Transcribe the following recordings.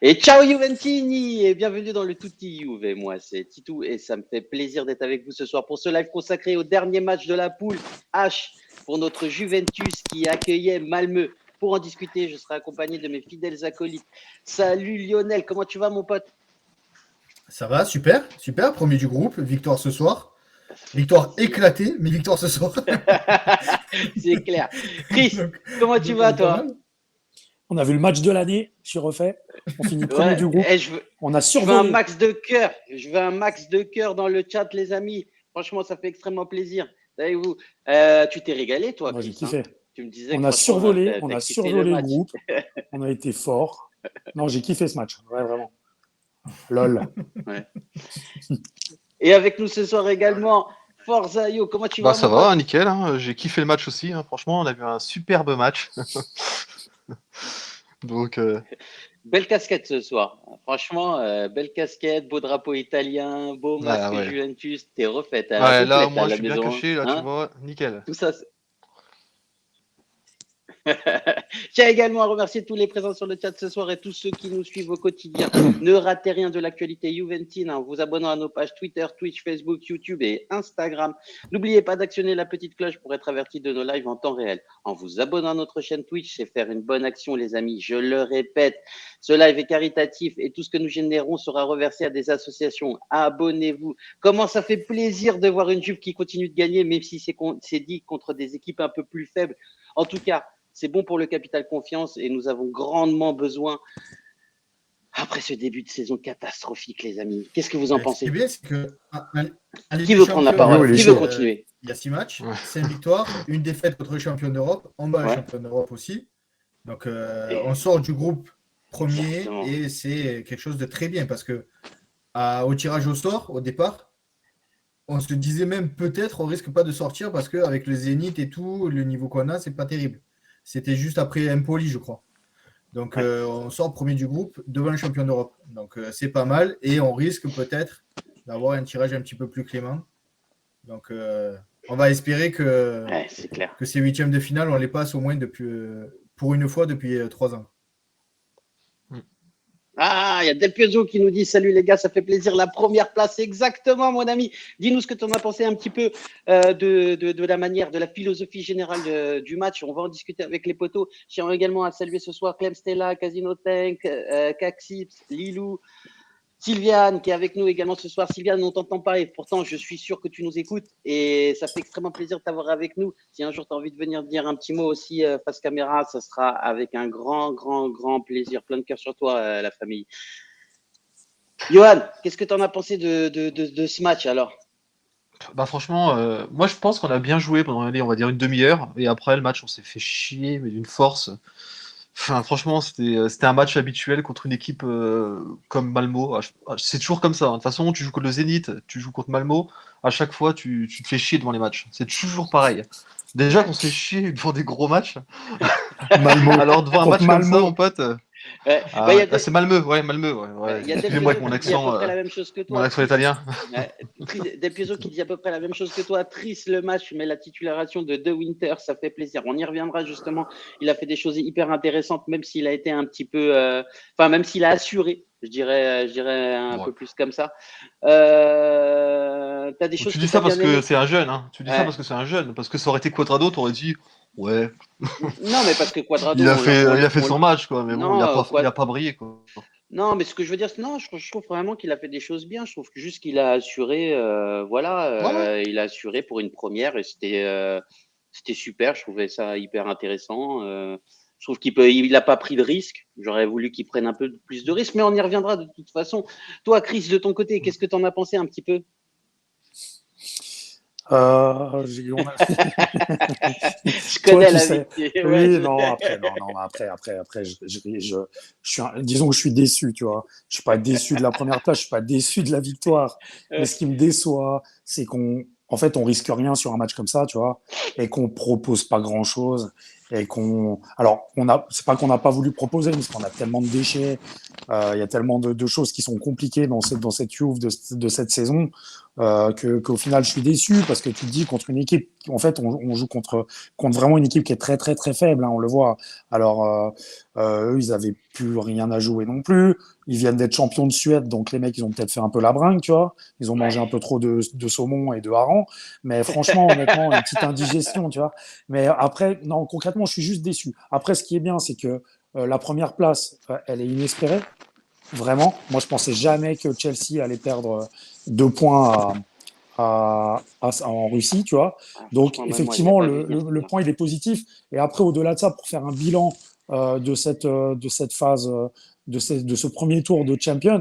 Et ciao Juventini et bienvenue dans le Tutti Juve. Moi, c'est Titou et ça me fait plaisir d'être avec vous ce soir pour ce live consacré au dernier match de la poule H pour notre Juventus qui accueillait Malmö. Pour en discuter, je serai accompagné de mes fidèles acolytes. Salut Lionel, comment tu vas mon pote? Ça va, super, super. Premier du groupe, victoire ce soir. Victoire éclatée, mais victoire ce soir. C'est clair. Chris, donc, comment tu donc vas on est pas toi? mal. On a vu le match de l'année, je suis refait. On finit premier Ouais, du groupe. On a je veux un survolé. max de cœur. Je veux un max de cœur dans le chat, les amis. Franchement, ça fait extrêmement plaisir. Savez-vous, tu t'es régalé, toi, Moi, j'ai Chris. Hein, kiffé. tu me disais On que a franchement, survolé, t'as on a kiffé le survolé le match. groupe. On a été fort. Non, j'ai kiffé ce match. Ouais, vraiment. LOL. Ouais. Et avec nous ce soir également, Forza Yo. Comment tu vas, Ça mon va, pote? nickel. J'ai kiffé le match aussi. Franchement, on a vu un superbe match. Donc, Belle casquette ce soir. Franchement, belle casquette, beau drapeau italien, beau masque ouais. Juventus. T'es refaite, Ouais, là, au complète à moins, je la suis bien maison. caché. Là, tu Hein, vois, nickel. tout ça. Je tiens également à remercier tous les présents sur le chat ce soir et tous ceux qui nous suivent au quotidien. Ne ratez rien de l'actualité juventine en vous abonnant à nos pages Twitter, Twitch, Facebook, YouTube et Instagram. N'oubliez pas d'actionner la petite cloche pour être averti de nos lives en temps réel. En vous abonnant à notre chaîne Twitch, c'est faire une bonne action, les amis. Je le répète, ce live est caritatif et tout ce que nous générons sera reversé à des associations. Abonnez-vous. Comment ça fait plaisir de voir une Juve qui continue de gagner, même si c'est dit contre des équipes un peu plus faibles. En tout cas, c'est bon pour le capital confiance et nous avons grandement besoin après ce début de saison catastrophique, les amis. Qu'est-ce que vous en Ce qui est pensez? bien, c'est que Qui veut prendre la parole? Qui veut continuer? il y a 6 matchs, 5 victoires, une défaite contre le champion d'Europe, on bat le Ouais. champion d'Europe aussi. Donc on sort du groupe premier Exactement. et c'est quelque chose de très bien parce que au tirage au sort, au départ, on se disait même peut-être on risque pas de sortir parce qu'avec le Zénith et tout, le niveau qu'on a, c'est pas terrible. C'était juste après Empoli, je crois. Donc on sort premier du groupe devant le champion d'Europe. Donc c'est pas mal et on risque peut-être d'avoir un tirage un petit peu plus clément. Donc on va espérer que ces huitièmes de finale, on les passe au moins pour une fois depuis 3 ans. Ah, il y a Del Piero qui nous dit salut les gars, ça fait plaisir. La première place, exactement, mon ami. Dis-nous ce que tu en as pensé un petit peu de la manière, de la philosophie générale du match. On va en discuter avec les potos. Je tiens également à saluer ce soir Clem Stella, Casino Tank, Caxips, Lilou, Sylviane qui est avec nous également ce soir. Sylviane, on t'entend pas et pourtant je suis sûr que tu nous écoutes et ça fait extrêmement plaisir de t'avoir avec nous. Si un jour tu as envie de venir dire un petit mot aussi face caméra, ça sera avec un grand plaisir. Plein de cœur sur toi, la famille. Johan, qu'est-ce que tu en as pensé de ce match alors? Franchement, moi, je pense qu'on a bien joué pendant, on va dire, une demi-heure. Et après, le match, on s'est fait chier, mais d'une force. Enfin, franchement, c'était un match habituel contre une équipe comme Malmo. C'est toujours comme ça. De toute façon, tu joues contre le Zénith, tu joues contre Malmo. À chaque fois, tu te fais chier devant les matchs. C'est toujours pareil. Déjà qu'on se fait chier devant des gros matchs. Malmo. Alors, devant un match comme ça, mon pote. C'est Malmö, Malmö. Il y a Excusez-moi Del avec Piero qui dit à peu près la même chose que toi. mon accent italien. Del Piero qui dit à peu près la même chose que toi. Triste le match, mais la titularisation de De Winter, ça fait plaisir. On y reviendra justement. Il a fait des choses hyper intéressantes, même s'il a été un petit peu, même s'il a assuré. Je dirais un peu plus comme ça. T'as des choses tu que dis ça parce que c'est un jeune, hein. Tu dis ça parce que c'est un jeune. Parce que ça aurait été Quadrado, t'aurais dit, ouais. Non, mais parce que Quadrado. Il a fait son match, quoi. Mais bon, il a pas brillé, quoi. Non, mais ce que je veux dire, je trouve vraiment qu'il a fait des choses bien. Je trouve juste qu'il a assuré, il a assuré pour une première et c'était super. Je trouvais ça hyper intéressant. Je trouve il n'a pas pris de risque. J'aurais voulu qu'il prenne un peu plus de risque, mais on y reviendra de toute façon. Toi, Chris, de ton côté, qu'est-ce que tu en as pensé un petit peu? Je connais l'amitié. Oui, non, après, disons que je suis déçu, tu vois. Je suis pas déçu de la première place, je suis pas déçu de la victoire. Mais ce qui me déçoit, c'est on risque rien sur un match comme ça, tu vois, et qu'on propose pas grand-chose. et c'est pas qu'on n'a pas voulu proposer, mais c'est qu'on a tellement de déchets, il y a tellement de choses qui sont compliquées dans cette Juve de cette saison, qu'au final, je suis déçu parce que tu te dis contre une équipe, en fait, on joue contre vraiment une équipe qui est très, très, très faible, hein, on le voit. Alors, eux, ils avaient plus rien à jouer non plus. Ils viennent d'être champions de Suède, donc les mecs, ils ont peut-être fait un peu la bringue, tu vois. Ils ont mangé un peu trop de saumon et de hareng. Mais franchement, honnêtement, une petite indigestion, tu vois. Mais après, non, concrètement, je suis juste déçu. Après, ce qui est bien, c'est que la première place, elle est inespérée. Vraiment. Moi, je pensais jamais que Chelsea allait perdre 2 points en Russie, tu vois. Donc, Franchement, même moi, j'y ai effectivement, pas vu venir, le celui-là. point, il est positif. Et après, au-delà de ça, pour faire un bilan de cette phase, de ce premier tour de Champions,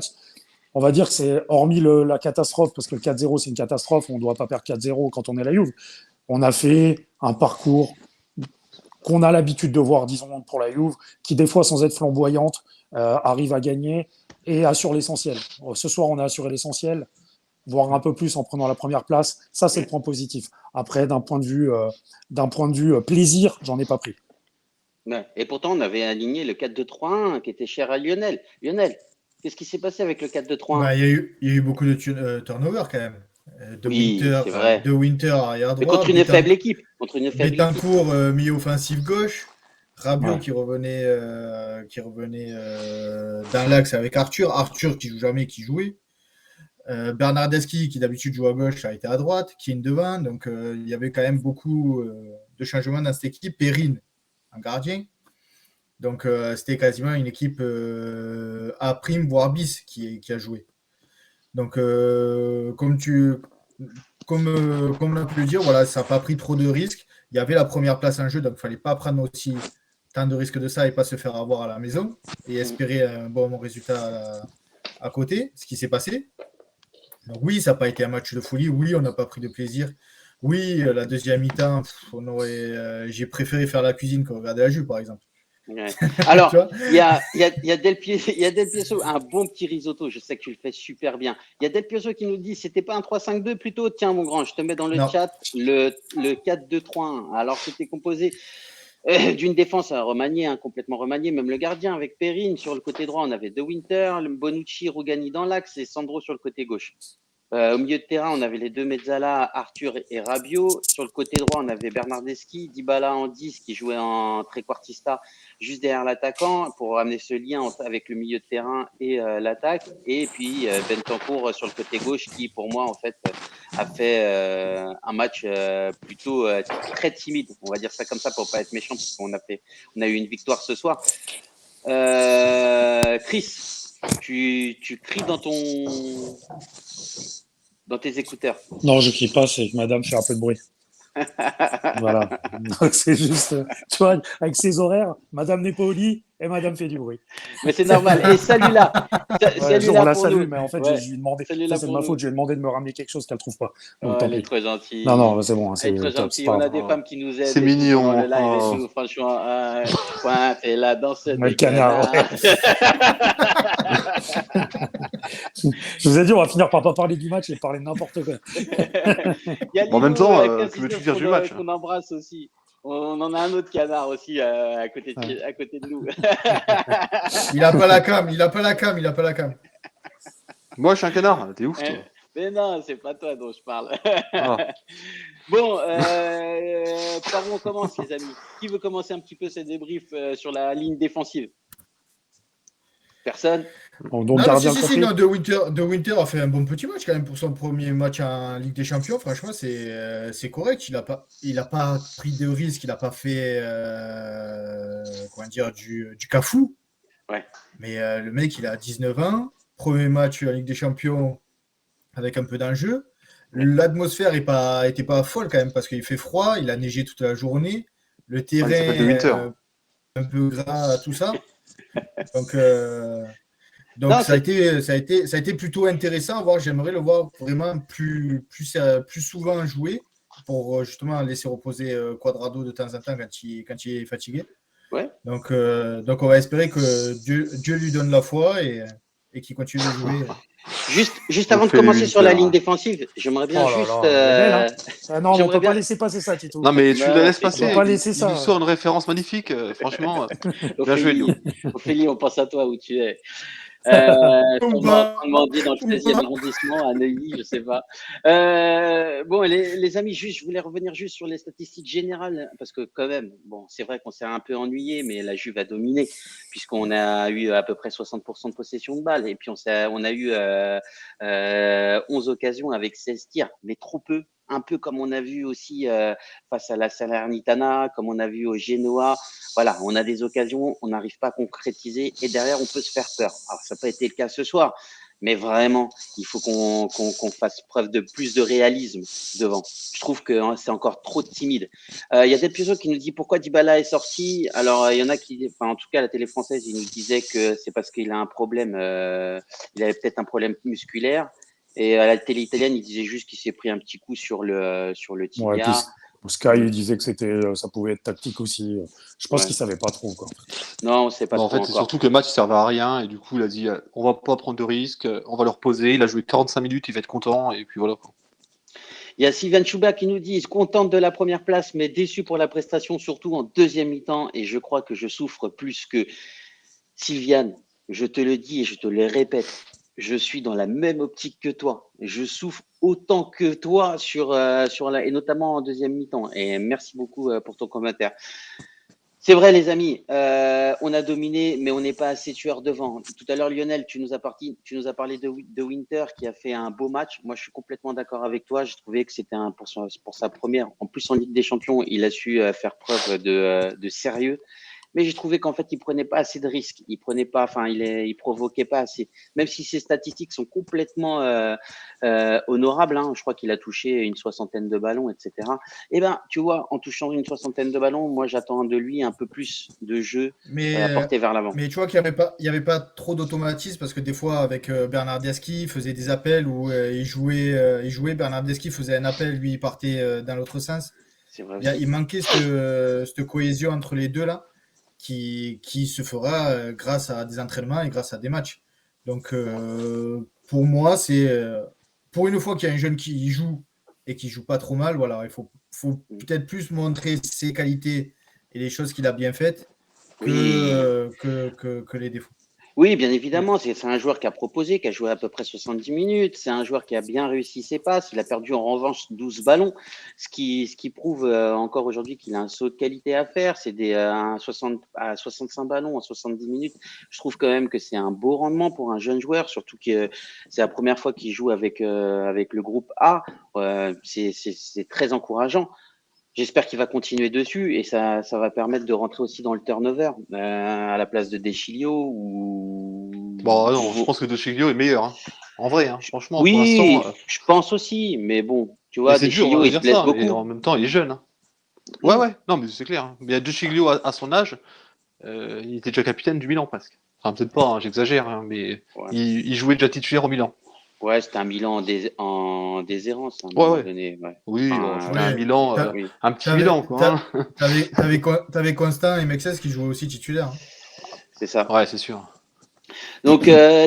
on va dire que c'est, hormis la catastrophe, parce que le 4-0, c'est une catastrophe, on ne doit pas perdre 4-0 quand on est la Juve. On a fait un parcours qu'on a l'habitude de voir, disons, pour la Juve, qui des fois, sans être flamboyante, arrive à gagner et assure l'essentiel. Ce soir, on a assuré l'essentiel, voire un peu plus en prenant la première place. Ça, c'est le point positif. Après, d'un point de vue plaisir, j'en ai pas pris. Ouais. Et pourtant, on avait aligné le 4-2-3-1 qui était cher à Lionel. Lionel, qu'est-ce qui s'est passé avec le 4-2-3-1? Bah, il y a eu beaucoup de turnover quand même. Oui, c'est vrai. De Winter arrière Mais droit, contre une faible équipe. Contre une faible équipe. Betancourt milieu offensif gauche, Rabiot Ouais. qui revenait dans l'axe avec Arthur qui joue jamais, qui jouait. Bernardeschi qui d'habitude joue à gauche a été à droite, qui est devant, donc il y avait quand même beaucoup de changements dans cette équipe. Perrine en gardien, donc c'était quasiment une équipe A prime voire bis qui a joué. Donc comme on a pu le dire, voilà, ça n'a pas pris trop de risques. Il y avait la première place en jeu, donc il ne fallait pas prendre aussi tant de risques de ça et pas se faire avoir à la maison et espérer un bon résultat à côté, ce qui s'est passé. Donc oui, ça n'a pas été un match de folie. Oui, on n'a pas pris de plaisir. Oui, la deuxième mi-temps, j'ai préféré faire la cuisine que regarder la Juve, par exemple. Ouais. Alors, Tu vois il y a Del Piero, un bon petit risotto. Je sais que tu le fais super bien. Il y a Del Piero qui nous dit c'était pas un 3-5-2 plutôt. Tiens, mon grand, je te mets dans le Non. chat le 4-2-3-1. Alors, c'était composé d'une défense remaniée, hein, complètement remaniée. Même le gardien avec Perrine sur le côté droit, on avait De Winter, Bonucci, Rougani dans l'axe et Sandro sur le côté gauche. Au milieu de terrain, on avait les deux Mezzala, Arthur et Rabiot. Sur le côté droit, on avait Bernardeschi, Dybala en 10 qui jouait en trequartista juste derrière l'attaquant pour amener ce lien avec le milieu de terrain et l'attaque. Et puis Bentancur sur le côté gauche qui, pour moi, en fait, a fait un match plutôt très timide. On va dire ça comme ça pour pas être méchant parce qu'on a eu une victoire ce soir. Chris, tu cries dans tes écouteurs. Non, je crie pas, c'est que madame fait un peu de bruit. Voilà. Donc, c'est juste, tu vois, avec ses horaires, madame n'est pas au lit et madame fait du bruit. Mais c'est normal. Et celui-là, Ouais, on la pour salue, nous. mais en fait, Ouais, je lui ai demandé, celui-là ça c'est de pour ma nous. faute, je lui ai demandé de me ramener quelque chose qu'elle trouve pas. Donc Oh, tant elle est pis. très gentille. Non, c'est bon, Elle c'est est très top, c'est gentille. pas On a grave. des femmes qui nous aident C'est et tout mignon. dans le live Oh. et tout. Franchement, point, et la danse Le des canard, canards. Je vous ai dit, on va finir par pas parler du match et parler de n'importe quoi. Il y a Bon, en même Lilou, temps, 15 que veux-tu 19 dire du match? qu'on embrasse aussi. On en a un autre canard aussi à côté de nous. Il n'a pas la cam. Moi, je suis un canard. T'es ouf, toi. Mais non, c'est pas toi dont je parle. Ah. Bon, par où on commence, les amis? Qui veut commencer un petit peu ces débriefs sur la ligne défensive? Personne? Bon, donc, Non, gardien si, compris. non, De Winter a fait un bon petit match quand même pour son premier match en Ligue des Champions. Franchement, c'est correct. Il a pas pris de risque, il n'a pas fait comment dire, du cafou. Ouais. Mais le mec, il a 19 ans. Premier match en Ligue des Champions avec un peu d'enjeu. L'atmosphère était pas folle quand même parce qu'il fait froid, il a neigé toute la journée. Le il s'appelle terrain De Winter. un peu gras, tout ça. Donc Non, ça a été plutôt intéressant à voir. J'aimerais le voir vraiment plus souvent jouer pour justement laisser reposer Cuadrado de temps en temps quand il est fatigué. Ouais. Donc on va espérer que Dieu lui donne la foi et qu'il continue de jouer Juste On avant de fait les commencer sur la Winter. ligne défensive, j'aimerais bien Oh là juste. là, elle est belle, hein. Ah non, mais on j'aimerais peut bien- pas laisser passer ça, Tito. Non, mais tu Non, la laisses c'est On passer. peut clair. pas laisser Il nous ça. sort une référence magnifique. Franchement, bien joué, Lio. Ophélie, on pense à toi où tu es. Sûrement en train de Pumba, mendier dans le 16e Pumba. arrondissement, à Neuilly, je sais pas. Bon, les amis, je voulais revenir juste sur les statistiques générales, parce que quand même, bon, c'est vrai qu'on s'est un peu ennuyé, mais la Juve a dominé, puisqu'on a eu à peu près 60% de possession de balle, et puis on a eu 11 occasions avec 16 tirs, mais trop peu. Un peu comme on a vu aussi face à la Salernitana, comme on a vu au Genoa. Voilà, on a des occasions, on n'arrive pas à concrétiser et derrière, on peut se faire peur. Alors, ça n'a pas été le cas ce soir, mais vraiment, il faut qu'on fasse preuve de plus de réalisme devant. Je trouve que c'est encore trop timide. Il y a des Peugeot qui nous dit pourquoi Dybala est sorti. Alors, il y en a qui, enfin, en tout cas, la télé française, il nous disait que c'est parce qu'il a un problème, il avait peut-être un problème musculaire. Et à la télé italienne, il disait juste qu'il s'est pris un petit coup sur le Ouais, tibia. puis Sky, il disait que ça pouvait être tactique aussi. Je pense Ouais. qu'il savait pas trop, quoi. Non, on sait pas Bah, en trop fait, c'est encore. surtout que le match ne servait à rien. Et du coup, il a dit on va pas prendre de risques, on va le reposer. Il a joué 45 minutes, il va être content. Et puis voilà. Il y a Sylvain Chouba qui nous dit contente de la première place, mais déçu pour la prestation, surtout en deuxième mi-temps. Et je crois que je souffre plus que Sylviane. Je te le dis et je te le répète. Je suis dans la même optique que toi. Je souffre autant que toi et notamment en deuxième mi-temps. Et merci beaucoup pour ton commentaire. C'est vrai, les amis, on a dominé, mais on n'est pas assez tueur devant. Tout à l'heure, Lionel, tu nous as parlé de Winter qui a fait un beau match. Moi, je suis complètement d'accord avec toi. J'ai trouvé que c'était pour sa première. En plus, en Ligue des Champions, il a su faire preuve de sérieux. Mais j'ai trouvé qu'en fait, il prenait pas assez de risques. Il prenait pas, enfin, il provoquait pas assez. Même si ses statistiques sont complètement honorables, hein, je crois qu'il a touché une soixantaine de ballons, etc. Eh ben, tu vois, en touchant une soixantaine de ballons, moi, j'attends de lui un peu plus de jeu Mais, porté vers l'avant. mais tu vois qu'il n'y avait pas trop d'automatisme parce que des fois, avec Bernardeschi, il faisait des appels où il jouait. Bernardeschi faisait un appel, lui, il partait dans l'autre sens. C'est vrai aussi. Il manquait cette cohésion entre les deux là qui se fera grâce à des entraînements et grâce à des matchs. Donc, pour moi, c'est pour une fois qu'il y a un jeune qui joue et qui joue pas trop mal, voilà, faut peut-être plus montrer ses qualités et les choses qu'il a bien faites Oui. que les défauts. Oui, bien évidemment, c'est un joueur qui a proposé, qui a joué à peu près 70 minutes. C'est un joueur qui a bien réussi ses passes. Il a perdu en revanche 12 ballons, ce qui prouve encore aujourd'hui qu'il a un saut de qualité à faire. C'est à 65 ballons en 70 minutes. Je trouve quand même que c'est un beau rendement pour un jeune joueur, surtout que c'est la première fois qu'il joue avec le groupe A. C'est très encourageant. J'espère qu'il va continuer dessus et ça va permettre de rentrer aussi dans le turnover à la place de Deschilio ou. Bon, non, je pense que De Sciglio est meilleur. Hein. En vrai, hein, franchement, pour Oui, l'instant. je pense aussi, mais bon, tu Mais vois, c'est dur Deschilio, de il se dire blesse ça, mais beaucoup. en même temps, il est jeune. Hein. Ouais, ouais, non, mais c'est clair. Hein. Mais De Sciglio, à son âge, il était déjà capitaine du Milan presque. Enfin, peut-être pas, hein, j'exagère, hein, mais Ouais, il jouait déjà titulaire au Milan. ouais, c'était un Milan en déshérence à un Ouais, moment ouais. donné. Ouais. Oui, bon, Enfin, c'était un Ouais, Milan, t'a- oui. un petit t'avais, Milan, quoi. Hein. t'avais Constant et Mexès qui jouaient aussi titulaires. Hein. C'est ça. Ouais, c'est sûr. Donc,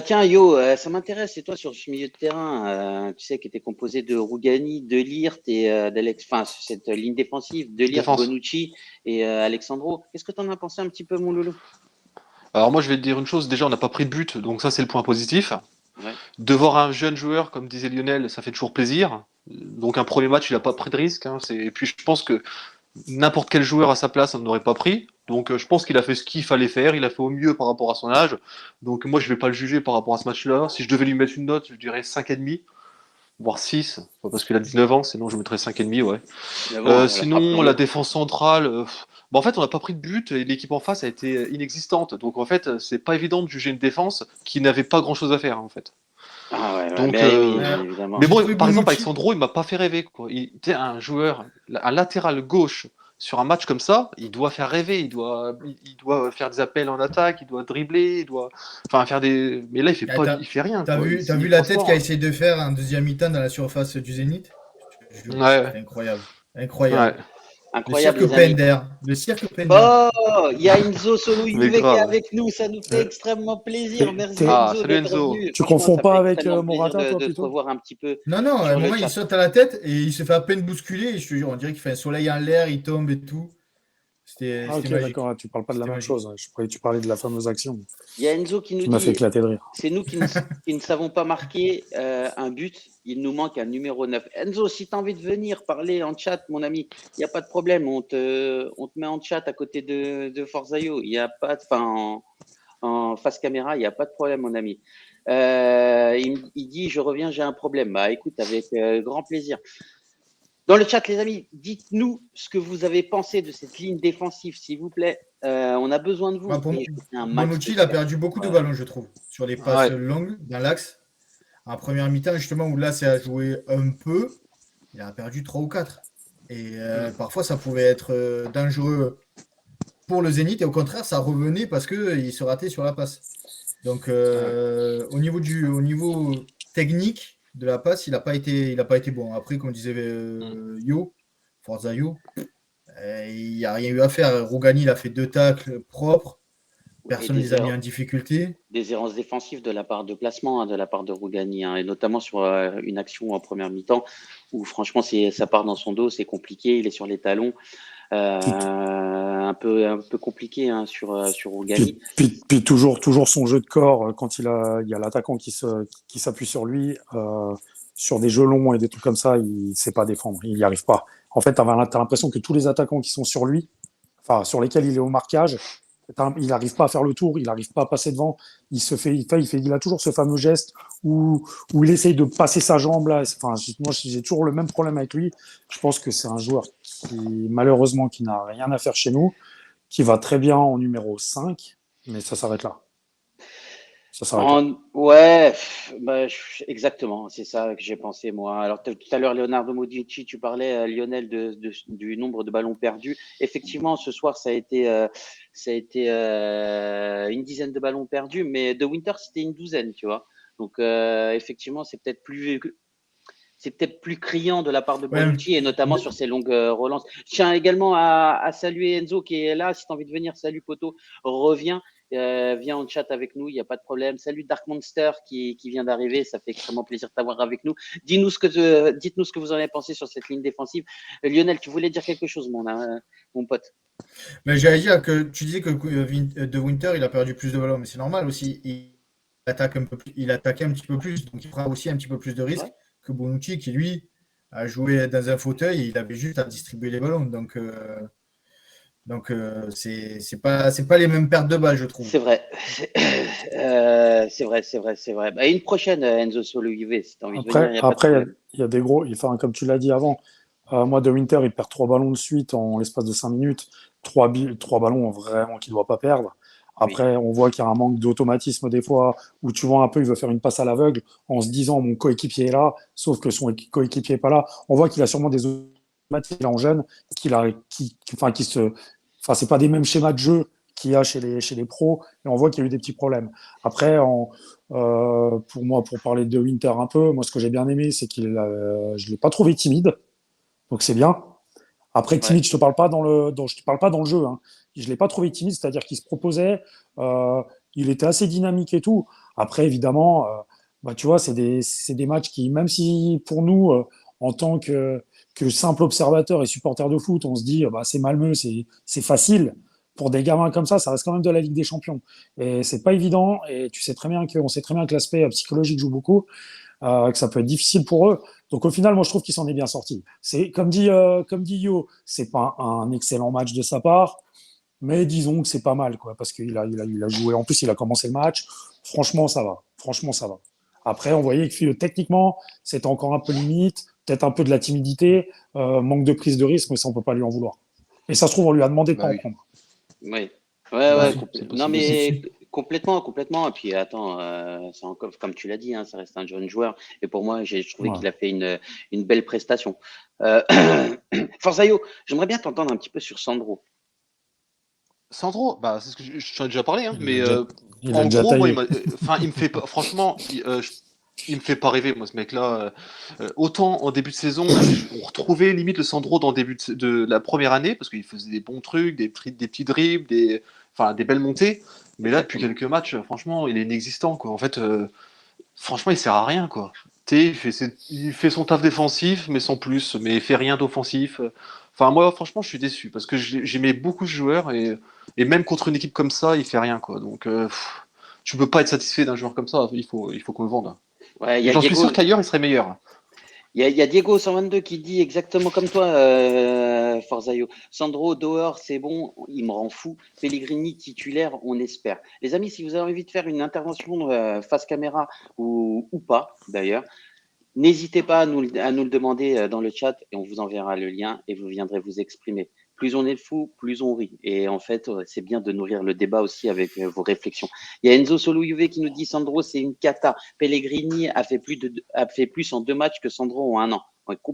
tiens, Yo, ça m'intéresse. Et toi, sur ce milieu de terrain, tu sais, qui était composé de Rougani, de Ligt et d'Alex, enfin, cette ligne défensive, de Ligt, Défense. Bonucci et Alexandro. Qu'est-ce que tu en as pensé un petit peu, mon loulou? Alors moi, je vais te dire une chose. Déjà, on n'a pas pris de but, donc ça, c'est le point positif. Ouais. De voir un jeune joueur, comme disait Lionel, ça fait toujours plaisir. Donc un premier match, il n'a pas pris de risque. Hein. Et puis je pense que n'importe quel joueur à sa place, on n'aurait pas pris. Donc je pense qu'il a fait ce qu'il fallait faire. Il a fait au mieux par rapport à son âge. Donc moi, je vais pas le juger par rapport à ce match-là. Si je devais lui mettre une note, je dirais 5,5, voire 6. Parce qu'il a 19 ans, sinon je mettrais 5,5, ouais. Mais bon, voilà, Sinon, rappelons-le. la défense centrale, en fait, on n'a pas pris de but et l'équipe en face a été inexistante. Donc, en fait, c'est pas évident de juger une défense qui n'avait pas grand-chose à faire, en fait. Ah ouais, Donc, mais oui, Euh, bien évidemment. mais J'ai bon, trouvé par exemple, Bonucci. Alexandro, il m'a pas fait rêver, quoi. Il était un joueur, un latéral gauche sur un match comme ça, il doit faire rêver, il doit faire des appels en attaque, il doit dribbler, il doit, enfin, faire des. Mais là, il fait Ah, pas, il fait rien, quoi. t'as vu Il la tête qu'il a transport. essayé de faire en deuxième mi-temps dans la surface du Zénith? Je te jure, Ouais, c'était incroyable. Incroyable. ouais. Incroyable, cirque les amis. Pender. Le cirque Pender. Oh, il y a Enzo Solo Juve qui est grave. avec nous, ça nous fait extrêmement plaisir. Merci T'es- Ah, Enzo salut d'être Enzo. revenu. Tu Franchement, confonds ça pas fait avec extrêmement Morata, plaisir toi, de te plutôt? revoir un petit peu Non, à un sur le moment, il chat. saute à la tête et il se fait à peine bousculer. Et je te jure, on dirait qu'il fait un soleil en l'air, il tombe et tout. Ah, C'était ok, magique. d'accord, tu parles pas de la C'était même magique. chose. Je croyais que tu parlais de la fameuse action Il y a Enzo qui nous qui m'a fait dit éclater de rire. c'est nous qui ne savons pas marquer un but. Il nous manque un numéro 9. Enzo, si tu as envie de venir parler en chat, mon ami, il n'y a pas de problème. On te met en chat à côté de Forzaio. Il n'y a pas de. Enfin, en face caméra, il n'y a pas de problème, mon ami. Il dit je reviens, j'ai un problème. Bah écoute, avec grand plaisir. Dans le chat, les amis, dites-nous ce que vous avez pensé de cette ligne défensive, s'il vous plaît. On a besoin de vous. Bah, pour moi, Et c'est un max Bonucci, de il a fer. perdu beaucoup de Ouais. ballons, je trouve, sur les passes Ouais. longues dans l'axe. En première mi-temps, justement, où là, c'est à jouer un peu, il a perdu 3 ou 4. Et parfois, ça pouvait être dangereux pour le Zénith. Et au contraire, ça revenait parce qu'il se ratait sur la passe. Donc, au niveau technique de la passe, il n'a pas été bon. Après, comme disait Forza Yo, il n'y a rien eu à faire. Rougani, il a fait 2 tacles propres. Et Personne ne les a mis en difficulté. des errances défensives de la part de placement, de la part de Rougani, et notamment sur une action en première mi-temps où franchement ça part dans son dos, c'est compliqué, il est sur les talons, un peu compliqué sur Rougani. Puis toujours son jeu de corps, quand il y a l'attaquant qui s'appuie sur lui, sur des jeux longs et des trucs comme ça, il ne sait pas défendre, il n'y arrive pas. En fait, tu as l'impression que tous les attaquants qui sont sur lui, enfin sur lesquels il est au marquage, il n'arrive pas à faire le tour, il n'arrive pas à passer devant. Il a toujours ce fameux geste où il essaye de passer sa jambe là. Enfin, moi, j'ai toujours le même problème avec lui. Je pense que c'est un joueur qui, malheureusement, qui n'a rien à faire chez nous, qui va très bien en numéro 5, mais ça s'arrête là. Ouais, exactement, c'est ça que j'ai pensé moi. Alors tout à l'heure, Leonardo Modici, tu parlais, Lionel, du nombre de ballons perdus. Effectivement, ce soir, ça a été une dizaine de ballons perdus, mais de Winter, c'était une douzaine, tu vois. Donc effectivement, c'est peut-être plus criant de la part de Ouais. Bonucci et notamment sur ses longues relances. Je tiens également à saluer Enzo qui est là. Si tu as envie de venir, salut poto, reviens. Viens en chat avec nous, il n'y a pas de problème. Salut Dark Monster qui vient d'arriver, ça fait extrêmement plaisir de t'avoir avec nous. Dites-nous ce que vous en avez pensé sur cette ligne défensive. Lionel, tu voulais dire quelque chose, mon pote? Mais j'allais dire que tu disais que De Winter, il a perdu plus de ballons, mais c'est normal aussi. Il attaquait un petit peu plus, donc il prend aussi un petit peu plus de risques que Bonucci, qui lui a joué dans un fauteuil et il avait juste à distribuer les ballons. Donc c'est pas les mêmes pertes de balles, je trouve. C'est vrai. C'est vrai. Bah, une prochaine, Enzo Solo UV, si tu as envie de venir, il n'y a pas de problème. Il y a des gros, enfin, comme tu l'as dit avant, moi, De Winter, il perd 3 ballons de suite en l'espace de 5 minutes. 3 ballons vraiment qu'il ne doit pas perdre. Après, on voit qu'il y a un manque d'automatisme des fois, où tu vois un peu, il veut faire une passe à l'aveugle en se disant mon coéquipier est là, sauf que son coéquipier n'est pas là. On voit qu'il a sûrement des automatismes en jeune, c'est pas des mêmes schémas de jeu qu'il y a chez les pros, et on voit qu'il y a eu des petits problèmes. Après, pour moi, pour parler de Winter un peu, moi, ce que j'ai bien aimé, c'est je ne l'ai pas trouvé timide, donc c'est bien. Après, timide, je te parle pas je te parle pas dans le jeu. Hein. Je l'ai pas trouvé timide, c'est-à-dire qu'il se proposait, il était assez dynamique et tout. Après, évidemment, tu vois, c'est des matchs qui, même si pour nous, en tant que simple observateur et supporter de foot, on se dit, c'est Malmö, c'est facile. Pour des gamins comme ça reste quand même de la Ligue des Champions. Et c'est pas évident. Et on sait très bien que l'aspect psychologique joue beaucoup. Que ça peut être difficile pour eux. Donc au final, moi je trouve qu'il s'en est bien sorti. C'est comme dit Yo, c'est pas un excellent match de sa part, mais disons que c'est pas mal, quoi, parce qu'il a joué. En plus, il a commencé le match. Franchement, ça va. Après, on voyait que techniquement, c'était encore un peu limite, peut-être un peu de la timidité, manque de prise de risque, mais ça on peut pas lui en vouloir. Et ça se trouve, on lui a demandé de pas en prendre. Oui. Non, mais complètement. Et puis attends, c'est encore, comme tu l'as dit, ça reste un jeune joueur. Et pour moi, j'ai trouvé qu'il a fait une belle prestation. Forzaio, j'aimerais bien t'entendre un petit peu sur Sandro. Sandro, c'est ce que je t'en ai déjà parlé, hein, mais Il a en déjà gros, moi, taillé. il me fait pas, franchement, il me fait pas rêver, moi, ce mec-là. Autant en début de saison, on retrouvait limite le Sandro dans le début de la première année, parce qu'il faisait des bons trucs, des petits dribbles, enfin, des belles montées. Mais là, depuis Exactement. quelques matchs, franchement, il est inexistant, quoi. En fait, franchement, il sert à rien, quoi. Tu sais, il fait son taf défensif, mais sans plus, mais il fait rien d'offensif. Enfin, moi, franchement, je suis déçu, parce que j'aimais beaucoup ce joueur, et même contre une équipe comme ça, il fait rien, quoi. Donc, tu peux pas être satisfait d'un joueur comme ça, il faut qu'on le vende. Ouais, il y Et a j'en suis Diego, sûr qu'ailleurs, il serait meilleur. il y a Diego 122 qui dit exactement comme toi, Forzaio. Sandro, dehors, c'est bon, il me rend fou. Pellegrini titulaire, on espère. Les amis, si vous avez envie de faire une intervention face caméra ou pas, d'ailleurs, n'hésitez pas à nous le demander dans le chat et on vous enverra le lien et vous viendrez vous exprimer. Plus on est fou, plus on rit. Et en fait, c'est bien de nourrir le débat aussi avec vos réflexions. Il y a Enzo Solo UV qui nous dit Sandro, c'est une cata. Pellegrini a fait plus en 2 matchs que Sandro en un an. On est Ouais, il a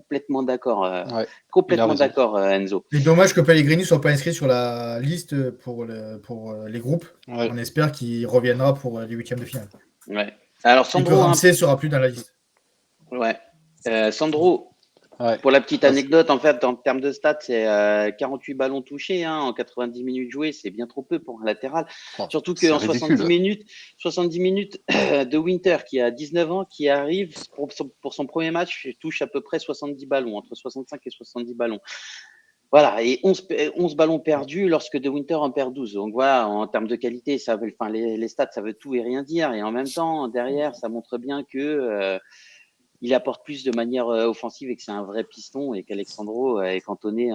complètement raison. d'accord, Enzo. C'est dommage que Pellegrini ne soit pas inscrit sur la liste pour les groupes. Ouais. On espère qu'il reviendra pour les huitièmes de finale. Ouais. Alors Et que Sandro, Ramsey sera plus dans la liste. ouais. Sandro, Ouais. pour la petite Ah, anecdote, en fait, en termes de stats, c'est 48 ballons touchés en 90 minutes jouées. C'est bien trop peu pour un latéral. Surtout c'est qu'en ridicule. 70 minutes de Winter, qui a 19 ans, qui arrive pour son premier match, touche à peu près 70 ballons, entre 65 et 70 ballons. Voilà, et 11 ballons perdus lorsque De Winter en perd 12. Donc voilà, en termes de qualité, les stats, ça veut tout et rien dire. Et en même temps, derrière, ça montre bien que il apporte plus de manière offensive et que c'est un vrai piston et qu'Alexandro est cantonné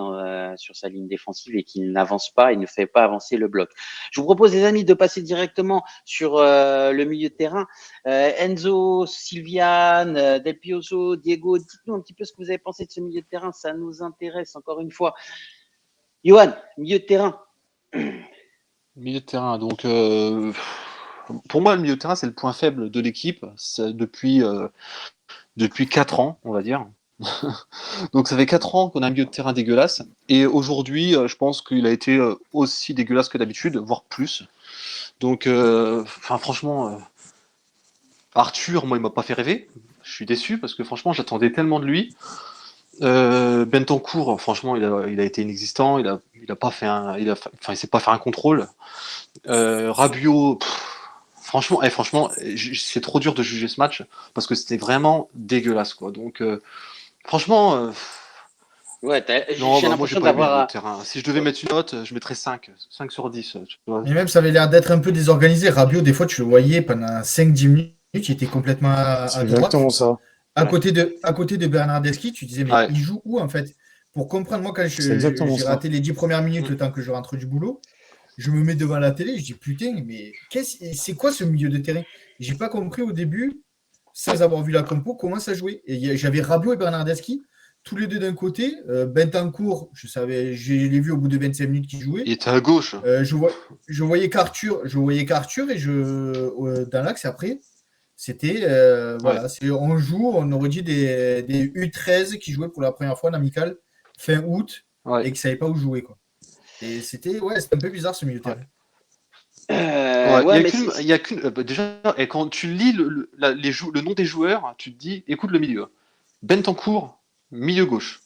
sur sa ligne défensive et qu'il n'avance pas et ne fait pas avancer le bloc. Je vous propose, les amis, de passer directement sur le milieu de terrain. Enzo, Sylviane, Del Pioso, Diego, dites-nous un petit peu ce que vous avez pensé de ce milieu de terrain. Ça nous intéresse encore une fois. Johan, milieu de terrain. Milieu de terrain. Donc, pour moi, le milieu de terrain, c'est le point faible de l'équipe depuis 4 ans, on va dire. Donc, ça fait 4 ans qu'on a un milieu de terrain dégueulasse. Et aujourd'hui, je pense qu'il a été aussi dégueulasse que d'habitude, voire plus. Donc, franchement, Arthur, moi, il m'a pas fait rêver. Je suis déçu parce que franchement, j'attendais tellement de lui. Bentancourt, franchement, il a été inexistant. Il a pas fait il s'est pas fait un contrôle. Rabiot, franchement, c'est trop dur de juger ce match parce que c'était vraiment dégueulasse, quoi. Donc, franchement, Ouais, non, j'ai moi j'ai l'impression pas aimé le milieu de d'avoir. terrain. Si je devais mettre une note, je mettrais 5 sur 10. Tu vois. Et même, ça avait l'air d'être un peu désorganisé. Rabiot, des fois, tu le voyais pendant 5-10 minutes, il était complètement C'est à droite. exactement ça. À côté de Bernardeschi, tu disais, mais Ouais, il joue où en fait? Pour comprendre, moi, quand C'est exactement j'ai ça. raté les 10 premières minutes, Mm. le temps que je rentre du boulot, je me mets devant la télé, je dis, putain, mais c'est quoi ce milieu de terrain? J'ai pas compris au début, sans avoir vu la compo, comment ça jouait. Et j'avais Rabiot et Bernardeschi, tous les deux d'un côté. Bentancourt, je l'ai vu au bout de 25 minutes qu'il jouait. il était à gauche. Je voyais qu'Arthur et dans l'axe après. C'était Ouais, voilà, on joue, on aurait dit des U13 qui jouaient pour la première fois en amical fin août ouais, et qui ne savaient pas où jouer, quoi. Et c'était un peu bizarre ce milieu de ouais. terrain. Ouais, Ouais, mais il y a qu'une, déjà, et quand tu lis le nom des joueurs, tu te dis, écoute le milieu. Bentancourt, milieu gauche.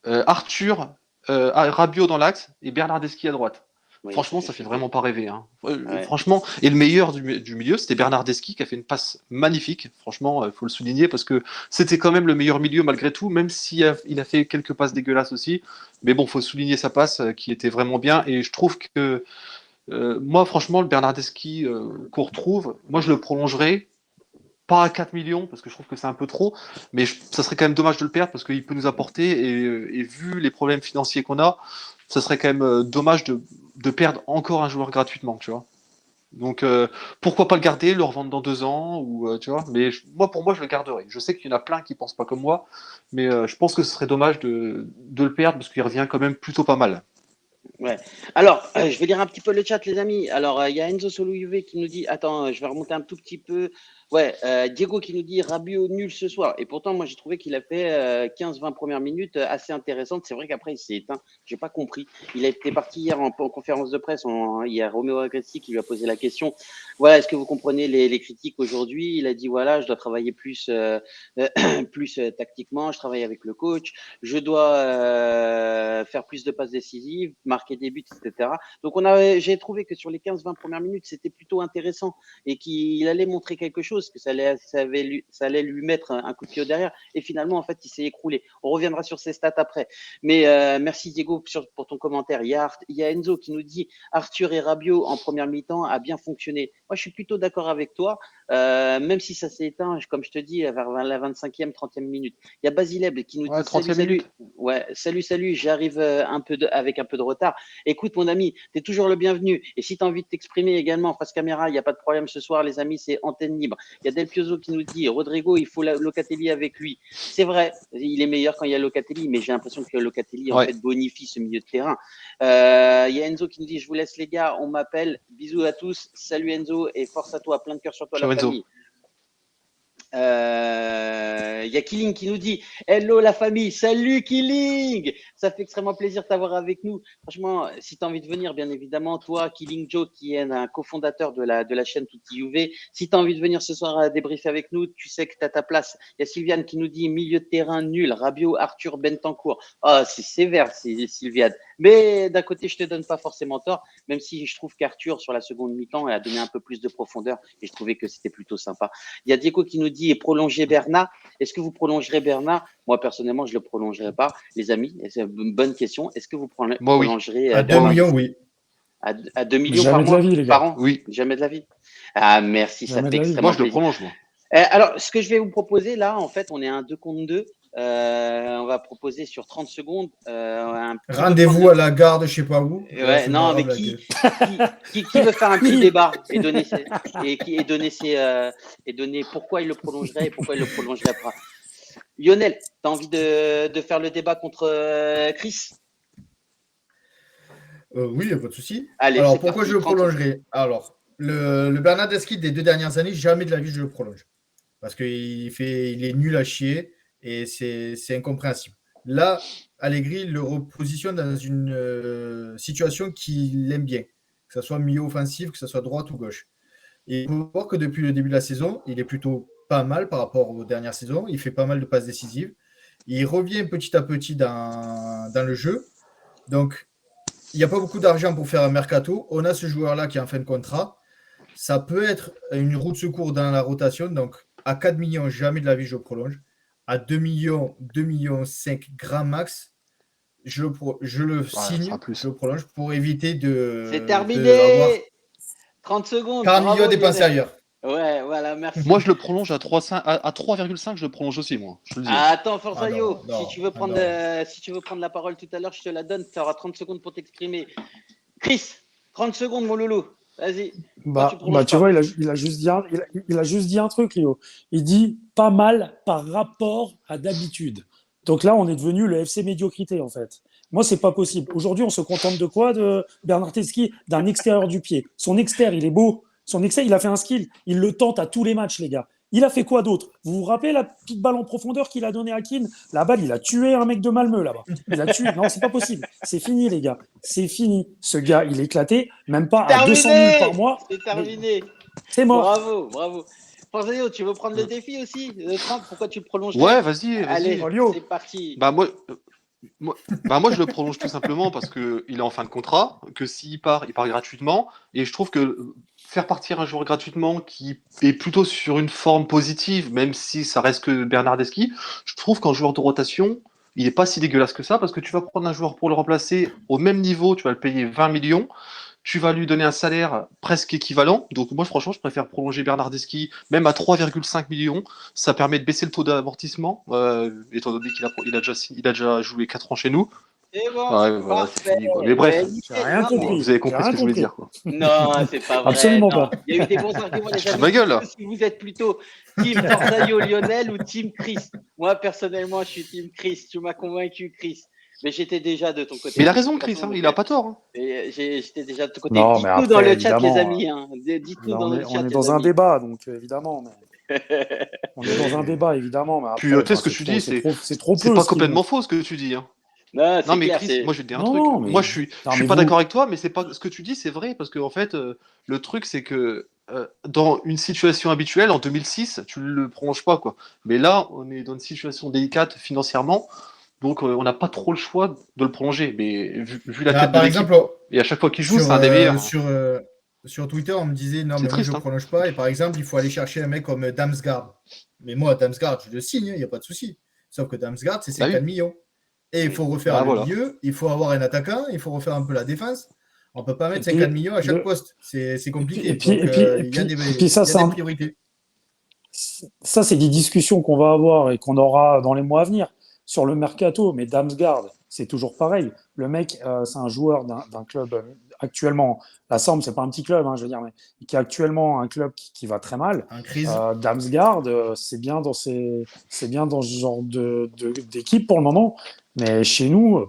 Arthur, Rabiot dans l'axe et Bernardeschi à droite. oui, ça Franchement, fait ça fait flipper. vraiment pas rêver. Hein. Ouais. Franchement, et le meilleur du milieu, c'était Bernardeschi qui a fait une passe magnifique. Franchement, il faut le souligner parce que c'était quand même le meilleur milieu malgré tout, même il a fait quelques passes dégueulasses aussi. Mais bon, faut souligner sa passe qui était vraiment bien. Et je trouve que moi, franchement, le Bernardeschi qu'on retrouve, moi je le prolongerai pas à 4 millions, parce que je trouve que c'est un peu trop, mais ça serait quand même dommage de le perdre, parce qu'il peut nous apporter, et vu les problèmes financiers qu'on a, ça serait quand même dommage de perdre encore un joueur gratuitement, tu vois. Donc pourquoi pas le garder, le revendre dans 2 ans, ou tu vois, mais pour moi, je le garderai. Je sais qu'il y en a plein qui pensent pas comme moi, mais je pense que ce serait dommage de le perdre, parce qu'il revient quand même plutôt pas mal. Ouais. Alors, je vais lire un petit peu le chat, les amis. Alors, il y a Enzo Solo UV qui nous dit, attends, je vais remonter un tout petit peu. Ouais, Diego qui nous dit Rabiot nul ce soir. Et pourtant, moi, j'ai trouvé qu'il a fait 15-20 premières minutes assez intéressantes. C'est vrai qu'après, il s'est éteint. J'ai pas compris. Il a été parti hier en conférence de presse. Il y a Roméo Agressi qui lui a posé la question. Voilà, est-ce que vous comprenez les critiques aujourd'hui? Il a dit voilà, je dois travailler plus, plus tactiquement. Je travaille avec le coach. Je dois faire plus de passes décisives, marquer des buts, etc. Donc, j'ai trouvé que sur les 15-20 premières minutes, c'était plutôt intéressant et qu'il allait montrer quelque chose, que ça allait lui mettre un coup de pied au derrière. Et finalement, en fait, il s'est écroulé. On reviendra sur ses stats après. Mais merci Diego pour ton commentaire. Il y a Enzo qui nous dit Arthur et Rabiot en première mi-temps a bien fonctionné. Moi, je suis plutôt d'accord avec toi, même si ça s'est éteint, comme je te dis, vers la 25e, 30e minute. Il y a Basileb qui nous dit 30e salut. minute. Ouais, salut, j'arrive avec un peu de retard. Écoute, mon ami, tu es toujours le bienvenu. Et si tu as envie de t'exprimer également en face caméra, il n'y a pas de problème ce soir, les amis, c'est antenne libre. Il y a Del Piozo qui nous dit Rodrigo, il faut Locatelli avec lui. C'est vrai, il est meilleur quand il y a Locatelli, mais j'ai l'impression que Locatelli en fait bonifie ce milieu de terrain. Il y a Enzo qui nous dit je vous laisse les gars, on m'appelle. Bisous à tous. Salut Enzo et force à toi, plein de cœur sur toi, Ciao, la Enzo. famille. Il y a Killing qui nous dit hello la famille, salut Killing, ça fait extrêmement plaisir de t'avoir avec nous. Franchement, si tu as envie de venir, bien évidemment, toi, Killing Joe, qui est un cofondateur de la chaîne Tutti UV, si tu as envie de venir ce soir à débriefer avec nous, tu sais que tu as ta place. Il y a Sylviane qui nous dit milieu de terrain nul, Rabiot, Arthur, Bentancourt. Ah, c'est sévère, c'est Sylviane. Mais d'un côté, je te donne pas forcément tort, même si je trouve qu'Arthur, sur la seconde mi-temps, a donné un peu plus de profondeur et je trouvais que c'était plutôt sympa. Il y a Diego qui nous dit prolonger Bernat. Est-ce que vous prolongerez Bernat? Moi, personnellement, je ne le prolongerai pas. Les amis, c'est une bonne question. Est-ce que vous prolongerez À 2 Bernat millions, oui. À 2 millions Jamais par de mois, la vie, les gars. par an? Oui. Jamais de la vie. Ah, merci, ça Jamais fait de la vie. extrêmement Moi, je le plaisir. prolonge, moi. Alors, ce que je vais vous proposer là, en fait, on est à un 2 contre 2. On va proposer sur 30 secondes un petit Rendez-vous à la gare de je sais pas où. Ouais, non, mais qui veut faire un petit débat et donner pourquoi il le prolongerait et pourquoi il le prolongerait pas. Lionel, tu as envie de faire le débat contre Chris? Oui, il n'y a pas de souci. Allez, Alors, c'est pourquoi parti, je le 30 prolongerai? Alors, le Bernardeschi des 2 dernières années, jamais de la vie je le prolonge. Parce qu'il est nul à chier et c'est incompréhensible. Là, Allegri le repositionne dans une situation qu'il aime bien, que ce soit milieu offensif, que ce soit droite ou gauche. Et il faut voir que depuis le début de la saison, il est plutôt pas mal par rapport aux dernières saisons. Il fait pas mal de passes décisives. Il revient petit à petit dans le jeu. Donc, il n'y a pas beaucoup d'argent pour faire un mercato. On a ce joueur-là qui est en fin de contrat. Ça peut être une roue de secours dans la rotation. Donc, à 4 millions, jamais de la vie, je prolonge. À 2 millions, 2 millions 5 grand max, je le signe, je le prolonge pour éviter de. C'est terminé. 30 secondes. 40 millions dépensés ailleurs. Ouais, voilà, merci. Moi, je le prolonge à 3,5, je le prolonge aussi, moi. Je te le dis. Attends, Forzaio, non, si tu veux prendre la parole tout à l'heure, je te la donne. Tu auras 30 secondes pour t'exprimer. Chris, 30 secondes, mon loulou. Vas-y. Tu vois, il a juste dit un truc, Léo. Il dit pas mal par rapport à d'habitude. Donc là, on est devenu le FC médiocrité, en fait. Moi, c'est pas possible. Aujourd'hui, on se contente de quoi, de Bernardeschi? D'un extérieur du pied. Son extérieur, il est beau. Son extérieur, il a fait un skill. Il le tente à tous les matchs, les gars. Il a fait quoi d'autre? Vous vous rappelez la petite balle en profondeur qu'il a donnée à Keane? La balle, il a tué un mec de Malmö là-bas. Il a tué. Non, c'est pas possible. C'est fini, les gars. C'est fini. Ce gars, il est éclaté. Même pas à 200 000 par mois. C'est terminé. C'est mort. Bravo. Forzaio, tu veux prendre le défi aussi? 30, pourquoi tu le prolonges? Ouais, vas-y. Allez, c'est parti. Moi, je le prolonge tout simplement parce qu'il est en fin de contrat, que s'il part, il part gratuitement. Et je trouve que faire partir un joueur gratuitement qui est plutôt sur une forme positive, même si ça reste que Bernardeschi, je trouve qu'en joueur de rotation, il n'est pas si dégueulasse que ça parce que tu vas prendre un joueur pour le remplacer au même niveau, tu vas le payer 20 millions. Tu vas lui donner un salaire presque équivalent. Donc moi, franchement, je préfère prolonger Bernardeschi, même à 3,5 millions. Ça permet de baisser le taux d'amortissement, étant donné qu'il a déjà joué 4 ans chez nous. C'est bon, parfait. Mais bref, j'ai rien compris. vous avez compris ce que je voulais dire. Quoi. Non, c'est pas vrai. Absolument non. pas. Il y a eu des bons arguments. Les amis. Ma gueule, là. Si vous êtes plutôt team Forzaio Lionel ou team Chris. Moi, personnellement, je suis team Chris. Tu m'as convaincu, Chris. Mais j'étais déjà de ton côté. Mais il a raison, Chris, il a pas tort. Hein. J'étais déjà de ton côté. Non, dites-nous dans le chat, les amis. Hein. Dites-nous dans le chat. On est dans un débat, donc évidemment. Mais... On est dans un débat, évidemment, mais Puis, après, tu sais, ce que c'est tu trop, dis, c'est trop c'est peu. pas ce qu'ils complètement montrent. faux ce que tu dis, hein. Non, Non, c'est mais clair. Chris, moi je vais te dire un Non, truc. non, Moi mais, je non, suis mais pas vous, d'accord avec toi, mais c'est pas ce que tu dis, c'est vrai parce que en fait, le truc c'est que dans une situation habituelle, en 2006, tu le prolonges pas quoi. Mais là, on est dans une situation délicate financièrement, donc on n'a pas trop le choix de le prolonger. Mais vu la Bah, tête de par l'équipe, exemple, et à chaque fois qu'il joue, sur, c'est un des meilleurs. sur Twitter, on me disait non, C'est mais moi je triste, ne hein. prolonge pas. Et par exemple, il faut aller chercher un mec comme Damsgaard. Mais moi, Damsgaard, je le signe, il n'y a pas de souci. Sauf que Damsgaard, c'est Bah 50 oui. millions. Et il faut refaire Bah le voilà. milieu, il faut avoir un attaquant, il faut refaire un peu la défense. On ne peut pas et mettre 50 puis, millions à chaque de, poste. C'est et puis, compliqué. et puis, Donc, et puis, et il y a puis, des, et puis ça, il y a des priorités. ça, c'est des discussions qu'on va avoir et qu'on aura dans les mois à venir sur le mercato. Mais Damsgaard, c'est toujours pareil. Le mec, c'est un joueur d'un club actuellement. La Samp, c'est pas un petit club, hein, je veux dire, mais qui est actuellement un club qui va très mal. En crise. Damsgaard, c'est bien dans ce genre d'équipe pour le moment. Mais chez nous,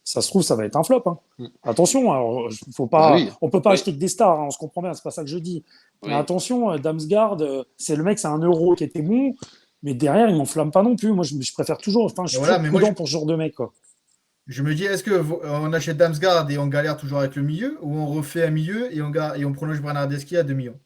ça se trouve, ça va être un flop, hein. Mm. Attention, alors, faut Bah pas, oui. on peut pas Oui. acheter que des stars, hein, on se comprend bien, c'est pas ça que je dis. Mais Oui. attention, Damsgaard, c'est le mec, c'est un euro qui était bon, mais derrière, il m'enflamme pas non plus. Moi, je préfère toujours, enfin, je Et suis voilà, toujours mais moi, prudent pour ce genre de mec, quoi. je me dis, est-ce qu'on achète Damsgaard et on galère toujours avec le milieu, ou on refait un milieu et on prolonge Bernardeschi à 2 millions?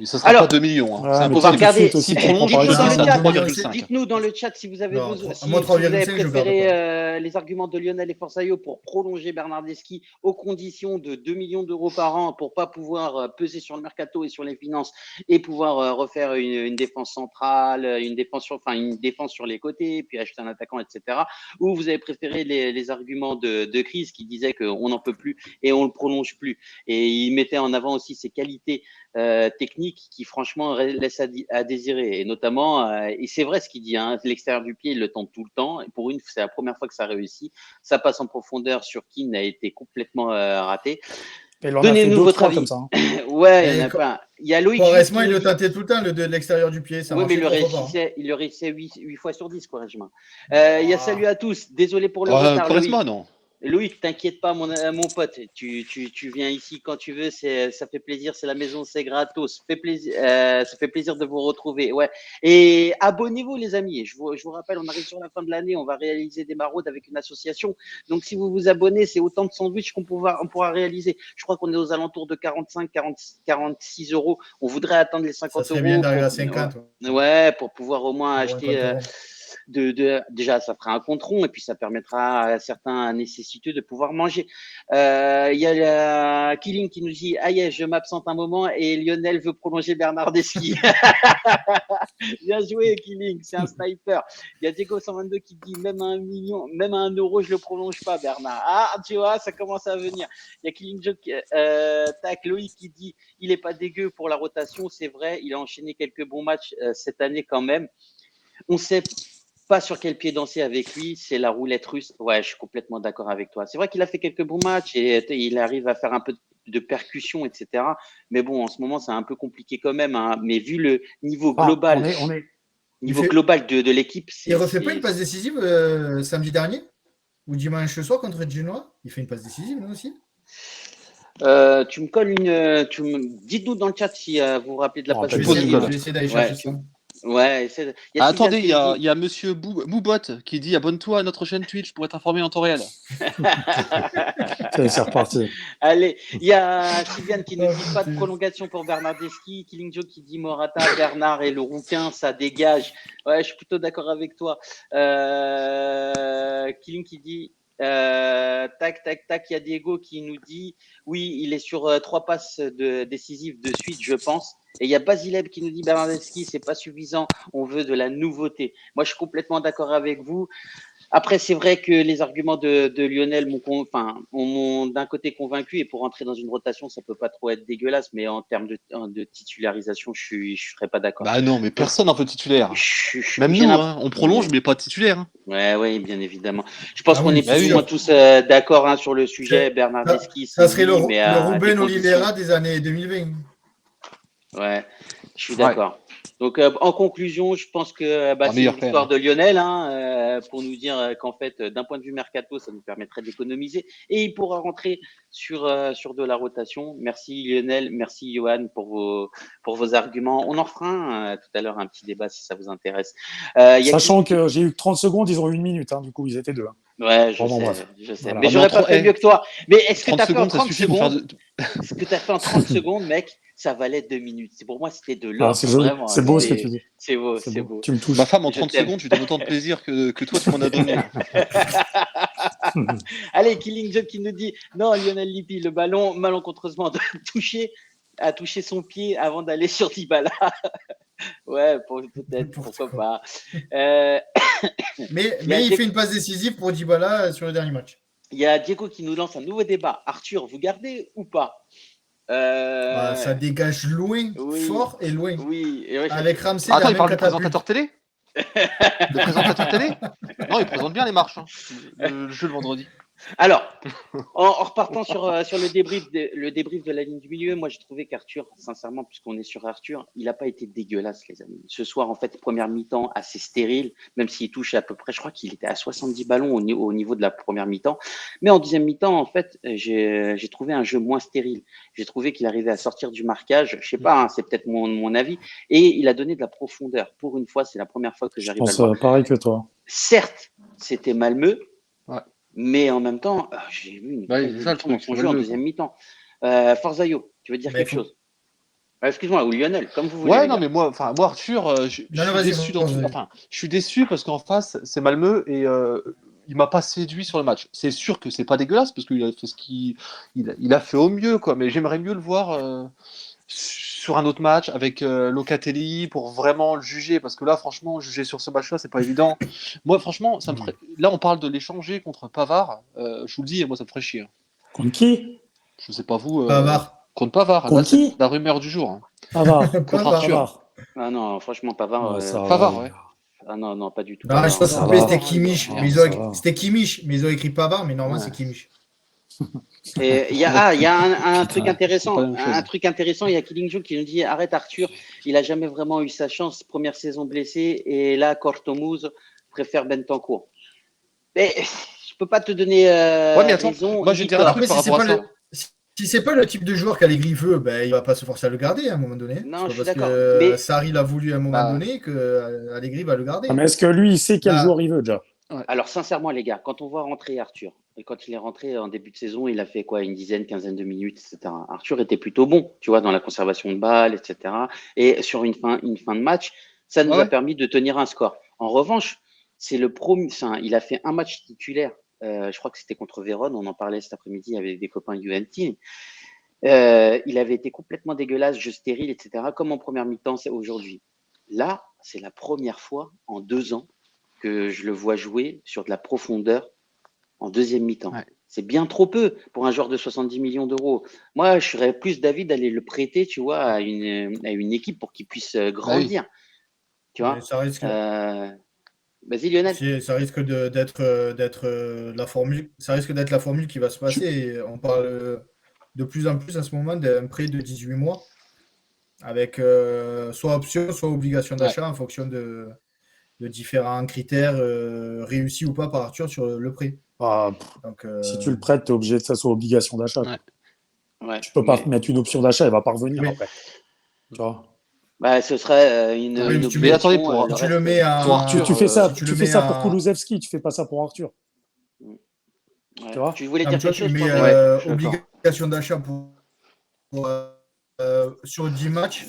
Et ça sera Alors, pas 2 millions, hein. Ouais, C'est mais on va tout de impossible. regarder. suite aussi, S'il tu prends prolonge, par Dites-nous dans exemple le Non, c'est chat. 3,5. Dites-nous dans le chat si vous avez Non, besoin, moi, si vous avez 3,5, je garde préféré pas. les arguments de Lionel et Forzaio pour prolonger Bernardeschi aux conditions de 2 millions d'euros par an pour pas pouvoir peser sur le mercato et sur les finances et pouvoir refaire une défense centrale, une défense sur les côtés, puis acheter un attaquant, etc. Ou vous avez préféré les arguments de Chris qui disait qu'on n'en peut plus et on le prolonge plus. Et il mettait en avant aussi ses qualités technique qui franchement laisse à désirer, et notamment et c'est vrai ce qu'il dit, hein, l'extérieur du pied il le tente tout le temps, et pour une c'est la première fois que ça réussit, ça passe en profondeur sur Keane a été complètement raté. Et il en a fait Donnez-nous deux, votre trois comme avis. ça, hein. Ouais, il y en Et a pas. Il y a Loïc Juste qui Quaresma, il nous le dit tentait tout le temps, le de l'extérieur du pied. Ça oui, mais marchait 3 fois par an. il le réussissait 8 fois sur 10, Quaresma. Il y a salut à tous. Désolé pour le retard, Loïc. Quaresma, non. Loïc, t'inquiète pas, mon pote. Tu viens ici quand tu veux. Ça fait plaisir. C'est la maison, c'est gratos. Ça fait plaisir de vous retrouver. Ouais. Et abonnez-vous, les amis. Je vous rappelle, on arrive sur la fin de l'année. On va réaliser des maraudes avec une association. Donc, si vous vous abonnez, c'est autant de sandwichs on pourra réaliser. Je crois qu'on est aux alentours de 45, 40, 46 euros. On voudrait atteindre les Ça 50 serait bien euros d'arriver à 50. ouais, pour pouvoir au moins Pour un acheter compte euro. déjà ça fera un compte rond et puis ça permettra à certains nécessiteux de pouvoir manger. Il y a Killing qui nous dit aïe, je m'absente un moment et Lionel veut prolonger Bernardeschi. Bien joué Killing, c'est un sniper. Il y a Diego 122 qui dit même à 1 million, même à 1 euro je le prolonge pas Bernard. Ah tu vois, ça commence à venir. Il y a Killing Joke tac Loïc qui dit il est pas dégueu pour la rotation, c'est vrai, il a enchaîné quelques bons matchs cette année quand même. On sait pas sur quel pied danser avec lui, c'est la roulette russe. Ouais, je suis complètement d'accord avec toi. C'est vrai qu'il a fait quelques bons matchs et il arrive à faire un peu de percussion, etc. Mais bon, en ce moment, c'est un peu compliqué quand même, hein. Mais vu le niveau Ah, global, on est, de l'équipe, Il refait pas une passe décisive samedi dernier ou dimanche soir contre Genoa? Il fait une passe décisive, lui aussi? tu me colles dites-nous dans le chat si vous vous rappelez de la Non, passe Je pas vais du décisive. tout. je vais essayer d'aller Ouais, chercher ça. ouais, il y a Sylviane Attendez, qui il nous dit y a monsieur Moubot qui dit abonne-toi à notre chaîne Twitch pour être informé en temps réel. C'est reparti. Allez, il y a Sylviane qui nous Oh, dit pas de putain. prolongation pour Bernardeschi. Killing Joe qui dit Morata, Bernard et le rouquin, ça dégage. Ouais, je suis plutôt d'accord avec toi. Killing qui dit tac, tac, tac. Il y a Diego qui nous dit oui, il est sur 3 passes décisives de suite, je pense. Et il y a Basileb qui nous dit Bernardeschi, c'est pas suffisant. On veut de la nouveauté. Moi, je suis complètement d'accord avec vous. Après, c'est vrai que les arguments de Lionel m'ont d'un côté convaincu, et pour entrer dans une rotation, ça peut pas trop être dégueulasse, mais en termes de titularisation, je serais pas d'accord. Bah non, mais personne n'en veut titulaire. Même J'ai nous, hein, on prolonge, mais pas titulaire. Hein. Ouais, bien évidemment. Je pense Ah qu'on oui, est c'est plus ou sûr. moins tous d'accord sur le sujet. Ça, Bernardeschi, ça c'est serait oui, mais le à des Ruben conditions. Oliveira des années 2020. Ouais, je suis Ouais. d'accord. Donc, en conclusion, je pense que c'est meilleur l'histoire PM. de Lionel pour nous dire qu'en fait, d'un point de vue mercato, ça nous permettrait d'économiser et il pourra rentrer sur de la rotation. Merci Lionel, merci Johan pour vos arguments. On en fera tout à l'heure un petit débat si ça vous intéresse. Il y a Sachant qui- que j'ai eu 30 secondes, ils ont eu 1 minute, hein, du coup, ils étaient deux. Hein. Ouais, je Pardon, sais, bref. je sais. Voilà. Mais Ah, j'aurais mais en pas fait tro- mieux que toi. Mais est-ce que 30 tu as fait en secondes, ça 30 suffit pour faire. secondes Ce que tu as fait en 30 secondes, mec, ça valait 2 minutes. C'est pour moi, c'était de Ah, l'or. c'est joli. Vraiment, C'est beau ce que tu dis. c'est beau, C'est c'est beau. beau. Tu me touches. Ma femme, en Je 30 t'aime. secondes, je lui donne autant de plaisir que toi, tu m'en as donné. Allez, Killing Joke qui nous dit non, Lionel Lippi, le ballon malencontreusement a touché son pied avant d'aller sur Dybala. Ouais, peut-être, pourquoi pas. Mais Il y a il Diego- fait une passe décisive pour Dybala sur le dernier match. Il y a Diego qui nous lance un nouveau débat. Arthur, vous gardez ou pas Ça dégage loin, oui. fort et loin. Oui. Et ouais, Avec Ramsey, Attends, la il parle même du catapulte. présentateur télé? Le présentateur télé? Non, il présente bien les marches. Le jeu le vendredi. Alors, en repartant sur le débrief de la ligne du milieu, moi j'ai trouvé qu'Arthur, sincèrement, puisqu'on est sur Arthur, il n'a pas été dégueulasse, les amis. Ce soir, en fait, première mi-temps assez stérile, même s'il touche à peu près, je crois qu'il était à 70 ballons au niveau de la première mi-temps. Mais en deuxième mi-temps, en fait, j'ai trouvé un jeu moins stérile. J'ai trouvé qu'il arrivait à sortir du marquage. Je sais pas, c'est peut-être mon avis. Et il a donné de la profondeur. Pour une fois, c'est la première fois que Je j'arrive à le pense voir. pareil que toi. Certes, c'était Malmö. Ouais. Mais en même temps, j'ai vu une Ouais, c'est ça le convulsion dans truc, son c'est jeu en Malmö, deuxième quoi. mi-temps. Forzaio, tu veux dire Mais quelque chose? Excuse-moi, ou Lionel, comme vous voulez. Ouais, les non, gars. mais moi, Arthur, je Non, suis vas-y, déçu dans tout. vas-y. Enfin, je suis déçu parce qu'en face, c'est Malmö et il m'a pas séduit sur le match. C'est sûr que c'est pas dégueulasse parce qu'il a fait il a fait au mieux, quoi. Mais j'aimerais mieux le voir sur un autre match avec Locatelli pour vraiment le juger parce que là, franchement, juger sur ce match-là, c'est pas évident. Moi, franchement, ça me ferait... là, on parle de l'échanger contre Pavard. Je vous le dis, moi, ça me ferait chier. Hein. Contre qui? Je sais pas vous. Pavard. Contre Pavard. Contre Là, c'est qui? la rumeur du jour. Hein. Pavard. Contre Arthur. Ah non, franchement, Pavard. Ouais, ça va, Pavard, les ouais. gars. Ah non, pas du tout. Non, je Pavard. pense ça que va. c'était Kimmich. Non, Mais ça va. c'était Kimmich, mais ils ont écrit Pavard, mais normalement Ouais. c'est Kimmich. Et il y a un truc Ouais, intéressant. c'est pas la même chose. Un truc intéressant, il y a Killing Joke qui nous dit arrête Arthur, il a jamais vraiment eu sa chance, première saison blessé, et là, Cortomouze préfère Bentancur. Mais je peux pas te donner Ouais, mais attends, raison. moi, je ni dirais un tort. truc Après, par rapport à ça. si c'est pas le type de joueur qu'Allegri veut, ben, il va pas se forcer à le garder à un moment donné. Non, C'est je pas suis parce d'accord. que Mais Sarri l'a voulu à un moment Bah. donné que Allegri va le garder. Ah, mais est-ce que lui, il sait quel Là. joueur il veut déjà? alors, sincèrement, les gars, quand on voit rentrer Arthur, et quand il est rentré en début de saison, il a fait quoi, une dizaine, quinzaine de minutes, etc. Arthur était plutôt bon, tu vois, dans la conservation de balles, etc. Et sur une fin de match, ça nous Ouais. a permis de tenir un score. En revanche, c'est le premier. Enfin, il a fait un match titulaire. Je crois que c'était contre Vérone. On en parlait cet après-midi avec des copains Juventini. Il avait été complètement dégueulasse, jeu stérile, etc. Comme en première mi-temps, c'est aujourd'hui. Là, c'est la première fois en 2 ans que je le vois jouer sur de la profondeur en deuxième mi-temps. Ouais. C'est bien trop peu pour un joueur de 70 millions d'euros. Moi, je serais plus d'avis d'aller le prêter, tu vois, à une équipe pour qu'il puisse grandir. Tu vois. Mais ça risque, Vas-y, Lionel. ça risque d'être la formule. Ça risque d'être la formule qui va se passer. Et on parle de plus en plus à ce moment d'un prêt de 18 mois avec soit option, soit obligation d'achat en fonction de différents critères réussis ou pas par Arthur sur le prêt. Ah, Donc, si tu le prêtes, tu es obligé de ça soit obligation d'achat. Ouais. Ouais, Tu peux pas mettre une option d'achat, elle va pas revenir Oui. après. Tu vois. Bah, ce serait une Oui, mais obligation. mais attendez, pour- le tu reste- le mets à. Pour Arthur, Tu fais ça, si tu tu le fais mets ça à- pour Kulusevski, tu fais pas ça pour Arthur. Ouais. Tu vois. Tu voulais Ah, dire mais tu vois, quelque tu chose, mets toi Ouais, je suis d'accord. obligation d'achat pour, sur 10 matchs.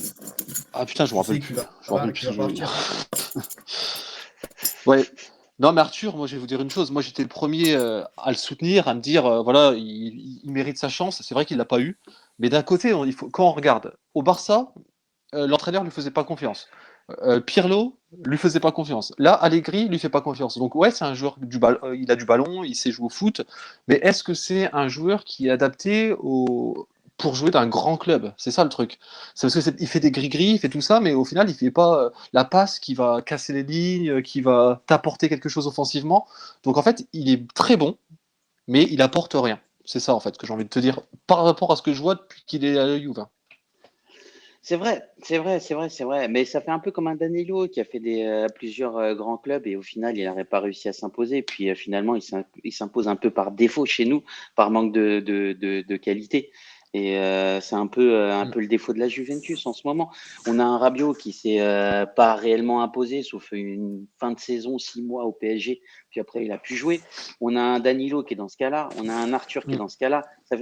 Ah putain, je me rappelle sais plus. qu'il va- Je me rappelle qu'il plus va ce jeu. partir. Ouais. Non, mais Arthur, moi je vais vous dire une chose. Moi j'étais le premier à le soutenir, à me dire voilà, il mérite sa chance. C'est vrai qu'il l'a pas eu. Mais d'un côté, quand on regarde au Barça, l'entraîneur lui faisait pas confiance. Pirlo lui faisait pas confiance. Là, Allegri lui fait pas confiance. Donc ouais, c'est un joueur il a du ballon, il sait jouer au foot. Mais est-ce que c'est un joueur qui est adapté pour jouer dans un grand club? C'est ça le truc. C'est parce que il fait des gris-gris, il fait tout ça, mais au final, il fait pas la passe qui va casser les lignes, qui va t'apporter quelque chose offensivement. Donc en fait, il est très bon, mais il apporte rien. C'est ça en fait que j'ai envie de te dire par rapport à ce que je vois depuis qu'il est à la Juve. C'est vrai, c'est vrai, c'est vrai, c'est vrai. Mais ça fait un peu comme un Danilo qui a fait plusieurs grands clubs et au final, il n'aurait pas réussi à s'imposer. Puis finalement, il s'impose un peu par défaut chez nous, par manque de qualité. Et c'est un Mm. peu le défaut de la Juventus en ce moment. On a un Rabiot qui s'est pas réellement imposé, sauf une fin de saison, 6 mois au PSG. Puis après, il a pu jouer. On a un Danilo qui est dans ce cas-là. On a un Arthur qui est Mm. dans ce cas-là.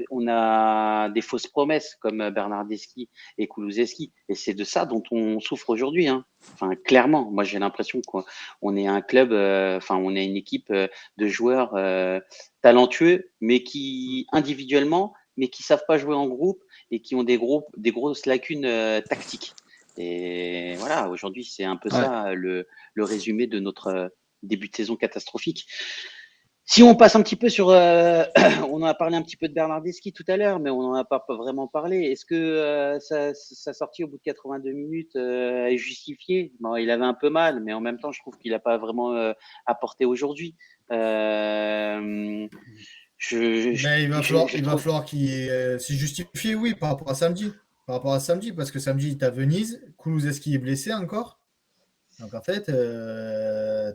On a des fausses promesses comme Bernardeschi et Kulusevski. Et c'est de ça dont on souffre aujourd'hui. Hein. Enfin, clairement, moi j'ai l'impression qu'on est un club, enfin on est une équipe de joueurs talentueux, mais qui individuellement, mais qui savent pas jouer en groupe et qui ont des grosses lacunes tactiques. Et voilà, aujourd'hui c'est un peu Ouais. ça le résumé de notre début de saison catastrophique. Si on passe un petit peu sur, on en a parlé un petit peu de Bernardeschi tout à l'heure, mais on n'en a pas vraiment parlé. Est-ce que sa sortie au bout de 82 minutes est justifiée? Bon, il avait un peu mal, mais en même temps, je trouve qu'il n'a pas vraiment apporté aujourd'hui. Mais Je il va trouve. falloir qu'il c'est justifié, oui, par rapport à samedi. Par rapport à samedi, parce que samedi, tu as Venise, Kulusevski est blessé encore. Donc en fait,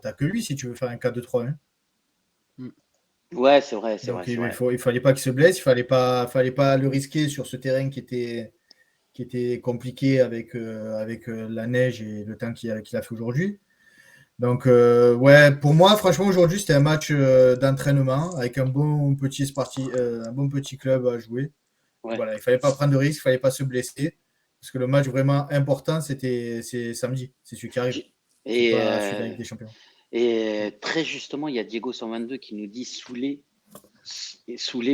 t'as que lui si tu veux faire un 4-2-3. Ouais, c'est vrai, c'est vrai, Donc c'est vrai. il fallait pas qu'il se blesse, fallait pas le risquer sur ce terrain qui était compliqué avec la neige et le temps qu'il a fait aujourd'hui. Donc ouais, pour moi, franchement, aujourd'hui, c'était un match d'entraînement avec un bon petit club à jouer. Ouais. Voilà, il fallait pas prendre de risques, il fallait pas se blesser. Parce que le match vraiment important, c'est samedi. C'est celui qui arrive. J'ai- C'est Et, pas celui de la Ligue des Champions. très justement, il y a Diego 122 qui nous dit Soulé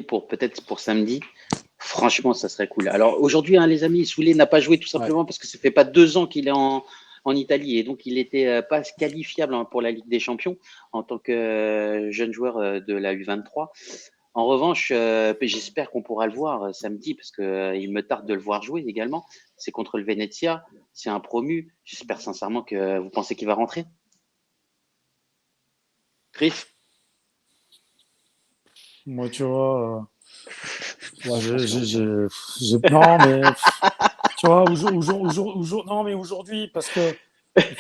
pour peut-être pour samedi. Franchement, ça serait cool. Alors aujourd'hui, hein, les amis, Soulé n'a pas joué tout Ouais. simplement parce que ça fait pas 2 ans qu'il est en Italie et donc il était pas qualifiable hein, pour la Ligue des Champions en tant que jeune joueur de la U23. En revanche, j'espère qu'on pourra le voir samedi parce que il me tarde de le voir jouer également. C'est contre le Venezia, c'est un promu. J'espère sincèrement que vous pensez qu'il va rentrer. Chris? Moi, tu vois, ouais, non, mais tu vois, non, mais aujourd'hui, parce que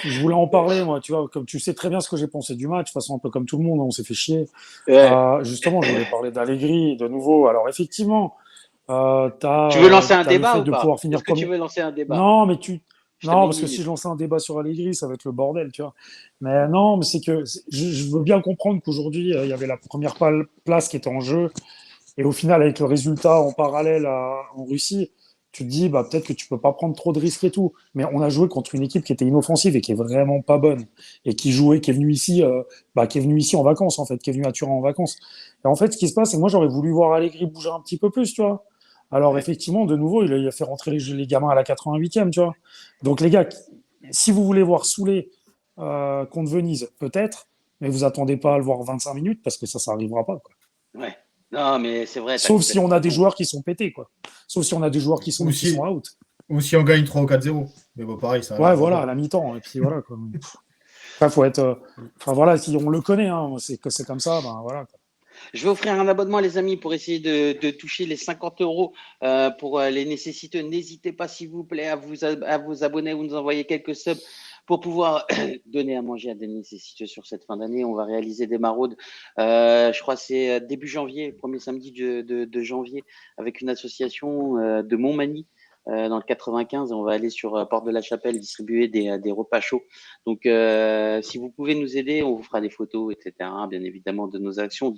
je voulais en parler, moi, tu vois, comme tu sais très bien ce que j'ai pensé du match, de toute façon, un peu comme tout le monde, on s'est fait chier. Ouais. Justement, je voulais parler d'Allegri de nouveau. Alors, effectivement, Tu veux lancer un t'as le débat fait ou de pas? pouvoir finir Est-ce que tu premier. veux lancer un débat? Non, Je te mets non, une parce que si je minute. lançais un débat sur Allegri, ça va être le bordel, tu vois. Mais non, mais c'est que je veux bien comprendre qu'aujourd'hui, il y avait la première place qui était en jeu. Et au final, avec le résultat en parallèle en Russie, tu te dis, bah, peut-être que tu peux pas prendre trop de risques et tout. Mais on a joué contre une équipe qui était inoffensive et qui est vraiment pas bonne. Et qui jouait, qui est venue ici, qui est venue ici en vacances, en fait, qui est venue à Turin en vacances. Et en fait, ce qui se passe, c'est que moi, j'aurais voulu voir Allegri bouger un petit peu plus, tu vois. Alors, Ouais. effectivement, de nouveau, il a fait rentrer les gamins à la 88e, tu vois. Donc, les gars, si vous voulez voir Soulé contre Venise, peut-être, mais vous attendez pas à le voir 25 minutes parce que ça arrivera pas, quoi. Ouais. Non, mais c'est vrai, tu as Sauf si complètement on a des raison. joueurs qui sont pétés, quoi. Sauf si on a des joueurs Ou qui sont si, out. ou si on gagne 3 ou 4-0. Mais bon, pareil, ça Ouais, arrivera voilà, à pas. la mi-temps. Et puis voilà, quoi. Après, faut être. Enfin voilà, si on le connaît, hein, c'est que c'est comme ça, ben voilà, quoi. Je vais offrir un abonnement, les amis, pour essayer de toucher les 50 euros pour les nécessiteux. N'hésitez pas, s'il vous plaît, à vous abonner ou nous envoyer quelques subs pour pouvoir donner à manger à des nécessiteux sur cette fin d'année. On va réaliser des maraudes. Je crois que c'est début janvier, premier samedi de janvier, avec une association de Montmagny. Dans le 95, on va aller sur Porte de la Chapelle distribuer des repas chauds. Donc, si vous pouvez nous aider, on vous fera des photos, etc. Bien évidemment, de nos actions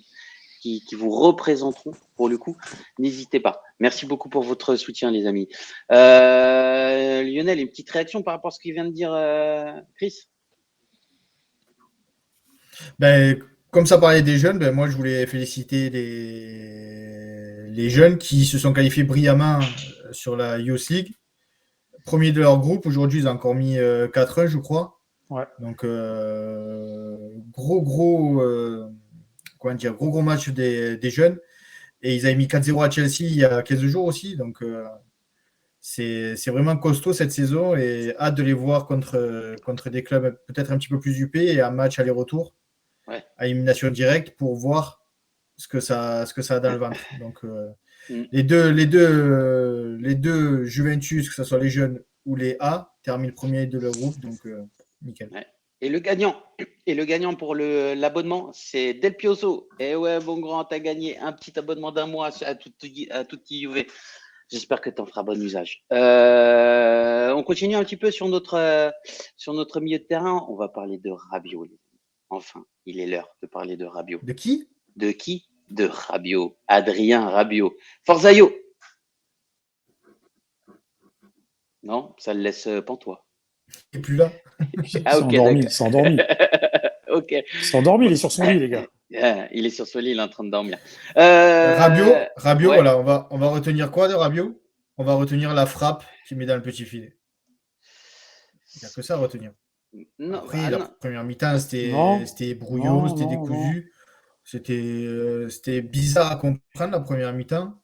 qui vous représenteront pour le coup. N'hésitez pas. Merci beaucoup pour votre soutien, les amis. Lionel, une petite réaction par rapport à ce qu'il vient de dire Chris? Ben, comme ça parlait des jeunes, ben, moi je voulais féliciter les jeunes qui se sont qualifiés brillamment sur la Youth League. Premier de leur groupe, aujourd'hui ils ont encore mis 4-1 je crois. Ouais. Donc gros comment dire, gros match des jeunes. Et ils avaient mis 4-0 à Chelsea il y a 15 jours aussi. Donc c'est vraiment costaud cette saison et hâte de les voir contre des clubs peut-être un petit peu plus huppés et un match aller-retour Ouais. à élimination directe pour voir ce que ça a dans le ventre. Donc Mm. les deux Juventus, que ce soit les jeunes où les A terminent premier de leur groupe, donc nickel. Ouais. Et le gagnant pour l'abonnement, c'est Del Piozo. Et ouais, mon grand, t'as gagné un petit abonnement d'un mois à Tutti Juve. J'espère que tu en feras bon usage. On continue un petit peu sur notre milieu de terrain. On va parler de Rabiot. Les amis. Enfin, il est l'heure de parler de Rabiot. De qui? De qui? De Rabiot. Adrien Rabiot. Forza Yo. Non, ça le laisse pantois. Il est plus là. Ah, ok, d'accord. Il s'est endormi. Ok. Il s'est endormi, il est sur son lit, les gars. Il est sur son lit, il est en train de dormir. Rabiot, ouais. voilà, on va retenir quoi de Rabiot? On va retenir la frappe qu'il met dans le petit filet. Il n'y a que ça à retenir. Non, Après, la non. première mi-temps, Non. c'était brouillon, Non, c'était non, décousu. C'était bizarre à comprendre la première mi-temps.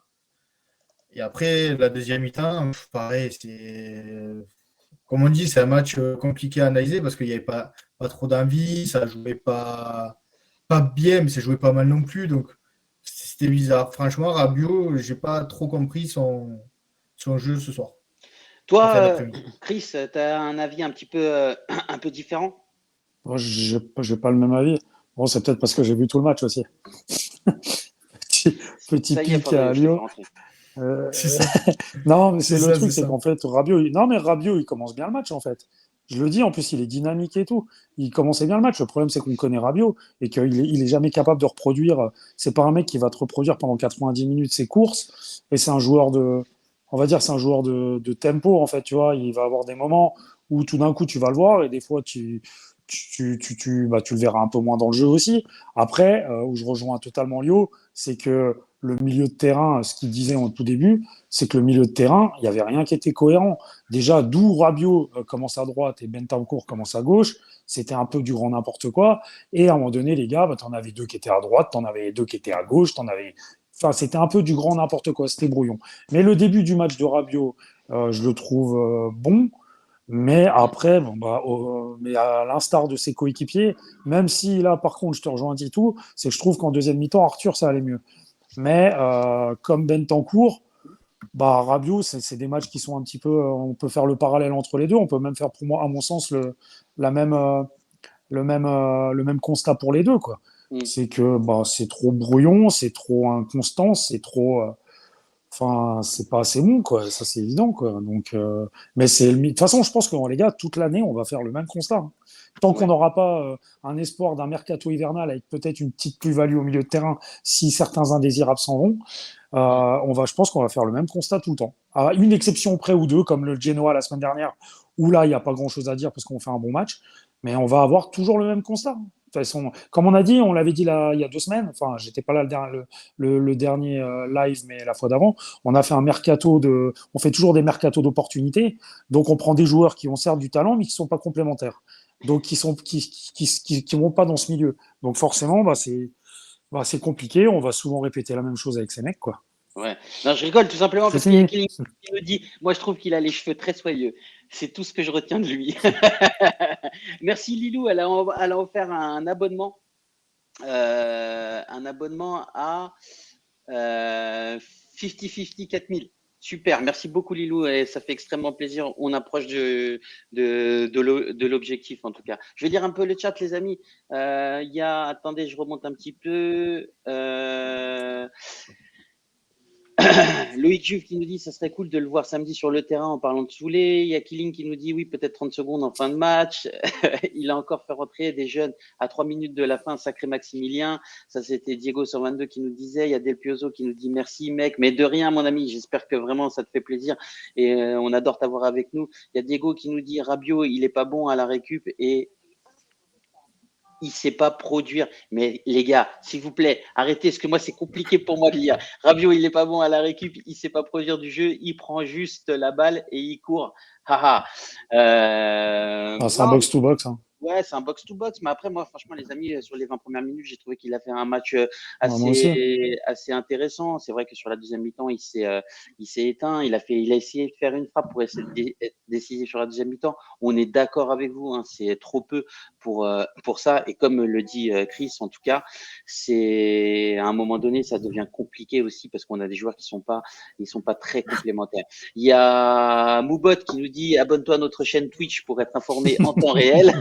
Et après, la deuxième mi-temps, pareil, comme on dit, c'est un match compliqué à analyser parce qu'il n'y avait pas trop d'envie, ça jouait pas bien, mais ça jouait pas mal non plus. Donc, c'était bizarre. Franchement, Rabiot, j'ai pas trop compris son jeu ce soir. Toi, Chris, tu as un avis un petit peu, un peu différent? Moi, j'ai pas le même avis. Bon, c'est peut-être parce que j'ai vu tout le match aussi. Petit Ça y est, pic à je te fais Lyon. rentrer. C'est ça. Non, mais c'est C'est le ça, truc, c'est c'est ça. qu'en fait, Rabiot, il commence bien le match, en fait. Je le dis, en plus, il est dynamique et tout. Il commençait bien le match. Le problème, c'est qu'on connaît Rabiot et il est jamais capable de reproduire. C'est pas un mec qui va te reproduire pendant 90 minutes ses courses. Et c'est un joueur on va dire, c'est un joueur de tempo, en fait, tu vois. Il va avoir des moments où tout d'un coup, tu vas le voir et des fois, tu le verras un peu moins dans le jeu aussi. Après, où je rejoins totalement Lio, c'est que le milieu de terrain, ce qu'il disait en tout début, c'est que le milieu de terrain, il n'y avait rien qui était cohérent. Déjà, d'où Rabiot commence à droite et Bentancur commence à gauche, c'était un peu du grand n'importe quoi. Et à un moment donné, les gars, t'en avais deux qui étaient à droite, t'en avais deux qui étaient à gauche, Enfin, c'était un peu du grand n'importe quoi, c'était brouillon. Mais le début du match de Rabiot, je le trouve bon. Mais après, mais à l'instar de ses coéquipiers, même si là, par contre, je te rejoins et tout, c'est que je trouve qu'en deuxième mi-temps, Arthur, ça allait mieux. Mais comme Bentancur, Rabiot, c'est des matchs qui sont un petit peu. On peut faire le parallèle entre les deux. On peut même faire, pour moi, à mon sens, la même, le même constat pour les deux, quoi. C'est que c'est trop brouillon, c'est trop inconstant, c'est trop. Enfin, c'est pas assez bon, quoi. Ça, c'est évident, quoi. Donc, mais de toute façon, je pense que les gars, toute l'année, on va faire le même constat. Hein. Tant qu'on n'aura pas un espoir d'un mercato hivernal avec peut-être une petite plus-value au milieu de terrain, si certains indésirables s'en vont, je pense qu'on va faire le même constat tout le temps. À une exception près ou deux, comme le Genoa la semaine dernière, où là, il n'y a pas grand-chose à dire parce qu'on fait un bon match, mais on va avoir toujours le même constat. De toute façon, comme on a dit, on l'avait dit là, il y a 2 semaines, enfin, j'étais pas là le dernier live, mais la fois d'avant, on a fait on fait toujours des mercatos d'opportunités, donc on prend des joueurs qui ont certes du talent, mais qui sont pas complémentaires, donc qui vont pas dans ce milieu. Donc forcément, c'est compliqué, on va souvent répéter la même chose avec ces mecs, quoi. Ouais. Non, je rigole tout simplement C'est parce qu'il y a fini. quelqu'un qui me dit, moi je trouve qu'il a les cheveux très soyeux. C'est tout ce que je retiens de lui. Merci Lilou, elle a offert un abonnement à 50-50 4000. Super, merci beaucoup Lilou et ça fait extrêmement plaisir. On approche de l'objectif en tout cas. Je vais lire un peu le chat les amis. Attendez, je remonte un petit peu. Loïc Juve qui nous dit ça serait cool de le voir samedi sur le terrain en parlant de Soulé. Il y a Killing qui nous dit oui, peut-être 30 secondes en fin de match. Il a encore fait rentrer des jeunes à 3 minutes de la fin, sacré Maximilien. Ça, c'était Diego 122 qui nous disait. Il y a Del Piozo qui nous dit merci, mec. Mais de rien, mon ami. J'espère que vraiment ça te fait plaisir et on adore t'avoir avec nous. Il y a Diego qui nous dit Rabiot, il est pas bon à la récup et il sait pas produire. Mais les gars, s'il vous plaît, arrêtez, parce que moi, c'est compliqué pour moi de lire. Rabiot, il est pas bon à la récup, il sait pas produire du jeu, il prend juste la balle et il court. Haha. C'est un box-to-box. Hein. Ouais, c'est un box-to-box, mais après, moi, franchement, les amis, sur les 20 premières minutes, j'ai trouvé qu'il a fait un match Moi aussi. assez intéressant. C'est vrai que sur la deuxième mi-temps, il s'est éteint. Il a essayé de faire une frappe pour essayer d'être décisif sur la deuxième mi-temps. On est d'accord avec vous, hein, c'est trop peu pour ça. Et comme le dit Chris, en tout cas, c'est à un moment donné, ça devient compliqué aussi parce qu'on a des joueurs qui sont pas très complémentaires. Il y a Moubot qui nous dit abonne-toi à notre chaîne Twitch pour être informé en temps réel.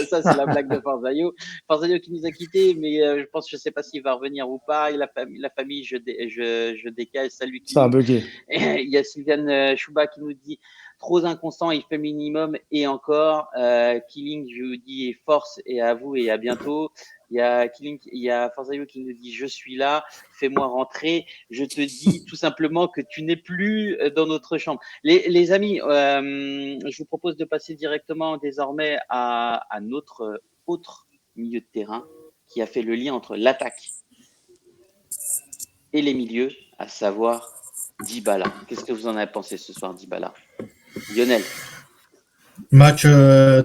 Ça, c'est la blague de Forzaio. Forzaio qui nous a quittés, mais je sais pas s'il va revenir ou pas. Et la famille, je décale. Salut. Ça a bugué. Il y a Sylviane Chouba qui nous dit trop inconstant, il fait minimum et encore. Killing, je vous dis force et à vous et à bientôt. Il y a Forzaio qui nous dit je suis là, fais-moi rentrer. Je te dis tout simplement que tu n'es plus dans notre chambre. Les amis, je vous propose de passer directement désormais à notre autre milieu de terrain qui a fait le lien entre l'attaque et les milieux, à savoir Dybala. Qu'est-ce que vous en avez pensé ce soir, Dybala? Lionel. Match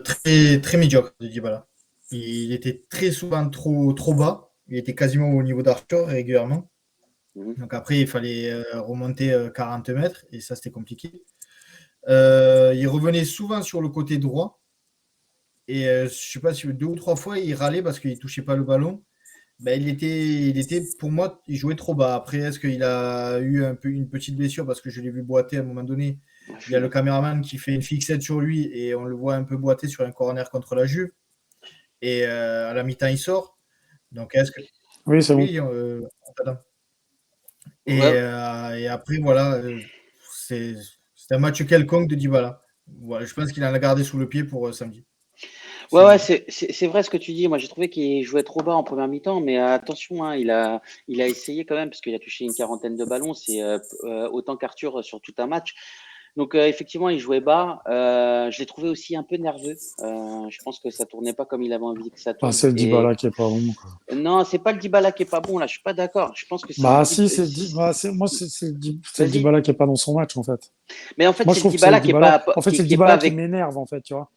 très, très médiocre de Dybala. Il était très souvent trop bas. Il était quasiment au niveau d'Arthur régulièrement. Donc après, il fallait remonter 40 mètres et ça, c'était compliqué. Il revenait souvent sur le côté droit. Et je ne sais pas si 2 ou 3 fois, il râlait parce qu'il ne touchait pas le ballon. Ben, il était, pour moi, il jouait trop bas. Après, est-ce qu'il a eu une petite blessure parce que je l'ai vu boiter à un moment donné? Il y a le caméraman qui fait une fixette sur lui et on le voit un peu boiter sur un corner contre la Juve. Et à la mi-temps, il sort. Donc, est-ce que. Oui, c'est bon. Et après, voilà, c'est un match quelconque de Dybala. Voilà, je pense qu'il en a gardé sous le pied pour samedi. Ouais, c'est vrai ce que tu dis. Moi, j'ai trouvé qu'il jouait trop bas en première mi-temps, mais attention, hein, il a essayé quand même parce qu'il a touché une quarantaine de ballons. C'est autant qu'Arthur sur tout un match. Donc effectivement, il jouait bas. Je l'ai trouvé aussi un peu nerveux. Je pense que ça tournait pas comme il avait envie que ça tourne. C'est le Dybala qui est pas bon. Quoi. Non, c'est pas le Dybala qui est pas bon là. Je suis pas d'accord. Je pense que c'est. C'est le Dybala qui est pas dans son match en fait. Mais en fait, c'est le Dybala qui est pas. En fait, c'est le Dybala qui m'énerve en fait, tu vois.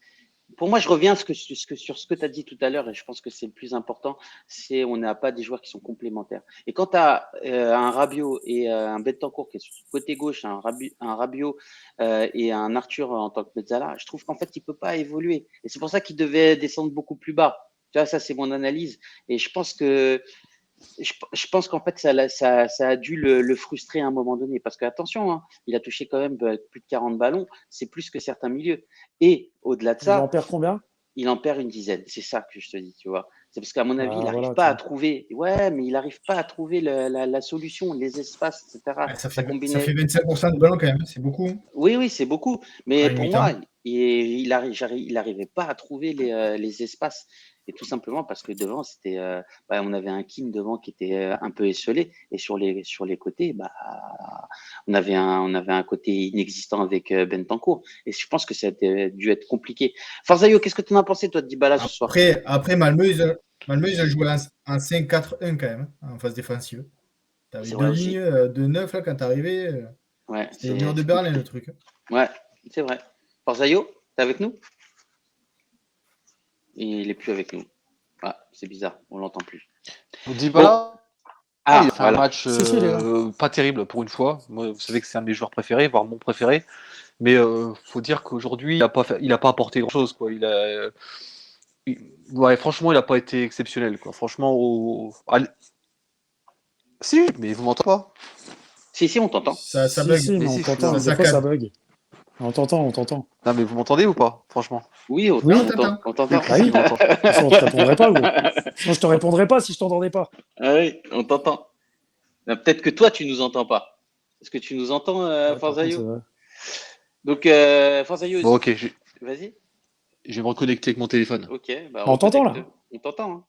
Pour moi, je reviens sur ce que tu as dit tout à l'heure, et je pense que c'est le plus important, c'est on n'a pas des joueurs qui sont complémentaires. Et quand tu as un Rabiot et un Bentancur qui est sur le côté gauche, un Rabiot et un Arthur en tant que mezzala, je trouve qu'en fait, il peut pas évoluer. Et c'est pour ça qu'il devait descendre beaucoup plus bas. Tu vois, ça, c'est mon analyse. Et je pense qu'en fait, ça a dû le frustrer à un moment donné. Parce que, attention, hein, il a touché quand même plus de 40 ballons. C'est plus que certains milieux. Et au-delà de ça. Il en perd combien? Il en perd une dizaine. C'est ça que je te dis, tu vois. C'est parce qu'à mon avis, il n'arrive pas à trouver. Ouais, mais il n'arrive pas à trouver la solution, les espaces, etc. Ouais, ça fait 25% de ballon quand même. C'est beaucoup. Oui, c'est beaucoup. Mais pour moi, il n'arrivait pas à trouver les espaces. Et tout simplement parce que devant, c'était, on avait un Keane devant qui était un peu esselé, et sur les côtés, on avait un côté inexistant avec Bentancur. Et je pense que ça a dû être compliqué. Forzaio, qu'est-ce que tu en as pensé toi de Dybala ce soir? Après Malmö, ils ont joué en 5-4-1 quand même, en phase défensive. Tu avais 2 lignes de 9 là quand tu arrivais. Ouais, c'était le mur de Berlin le truc. Ouais, c'est vrai. Forzaio, t'es avec nous? Il n'est plus avec nous. Ah, c'est bizarre, on l'entend plus. Dybala, il a fait voilà. un match pas terrible pour une fois. Moi, vous savez que c'est un de mes joueurs préférés, voire mon préféré. Mais faut dire qu'aujourd'hui, il a pas apporté grand-chose. Quoi. Franchement, il n'a pas été exceptionnel. Quoi. Franchement, si, mais vous m'entendez pas? Si, on t'entend. Ça bug. Si, mais on t'entend, des fois ça bug. On t'entend. Non, mais vous m'entendez ou pas, franchement? Oui, on t'entend. Ah oui, sinon je te répondrais pas, gros. Sinon je te répondrais pas si je t'entendais pas. Ah oui, on t'entend. Peut-être que toi, tu nous entends pas. Est-ce que tu nous entends, Forzaio? Donc, Forzaio. Bon, ok, vas-y. Je vais me reconnecter avec mon téléphone. Ok, on t'entend là. On t'entend. Hein.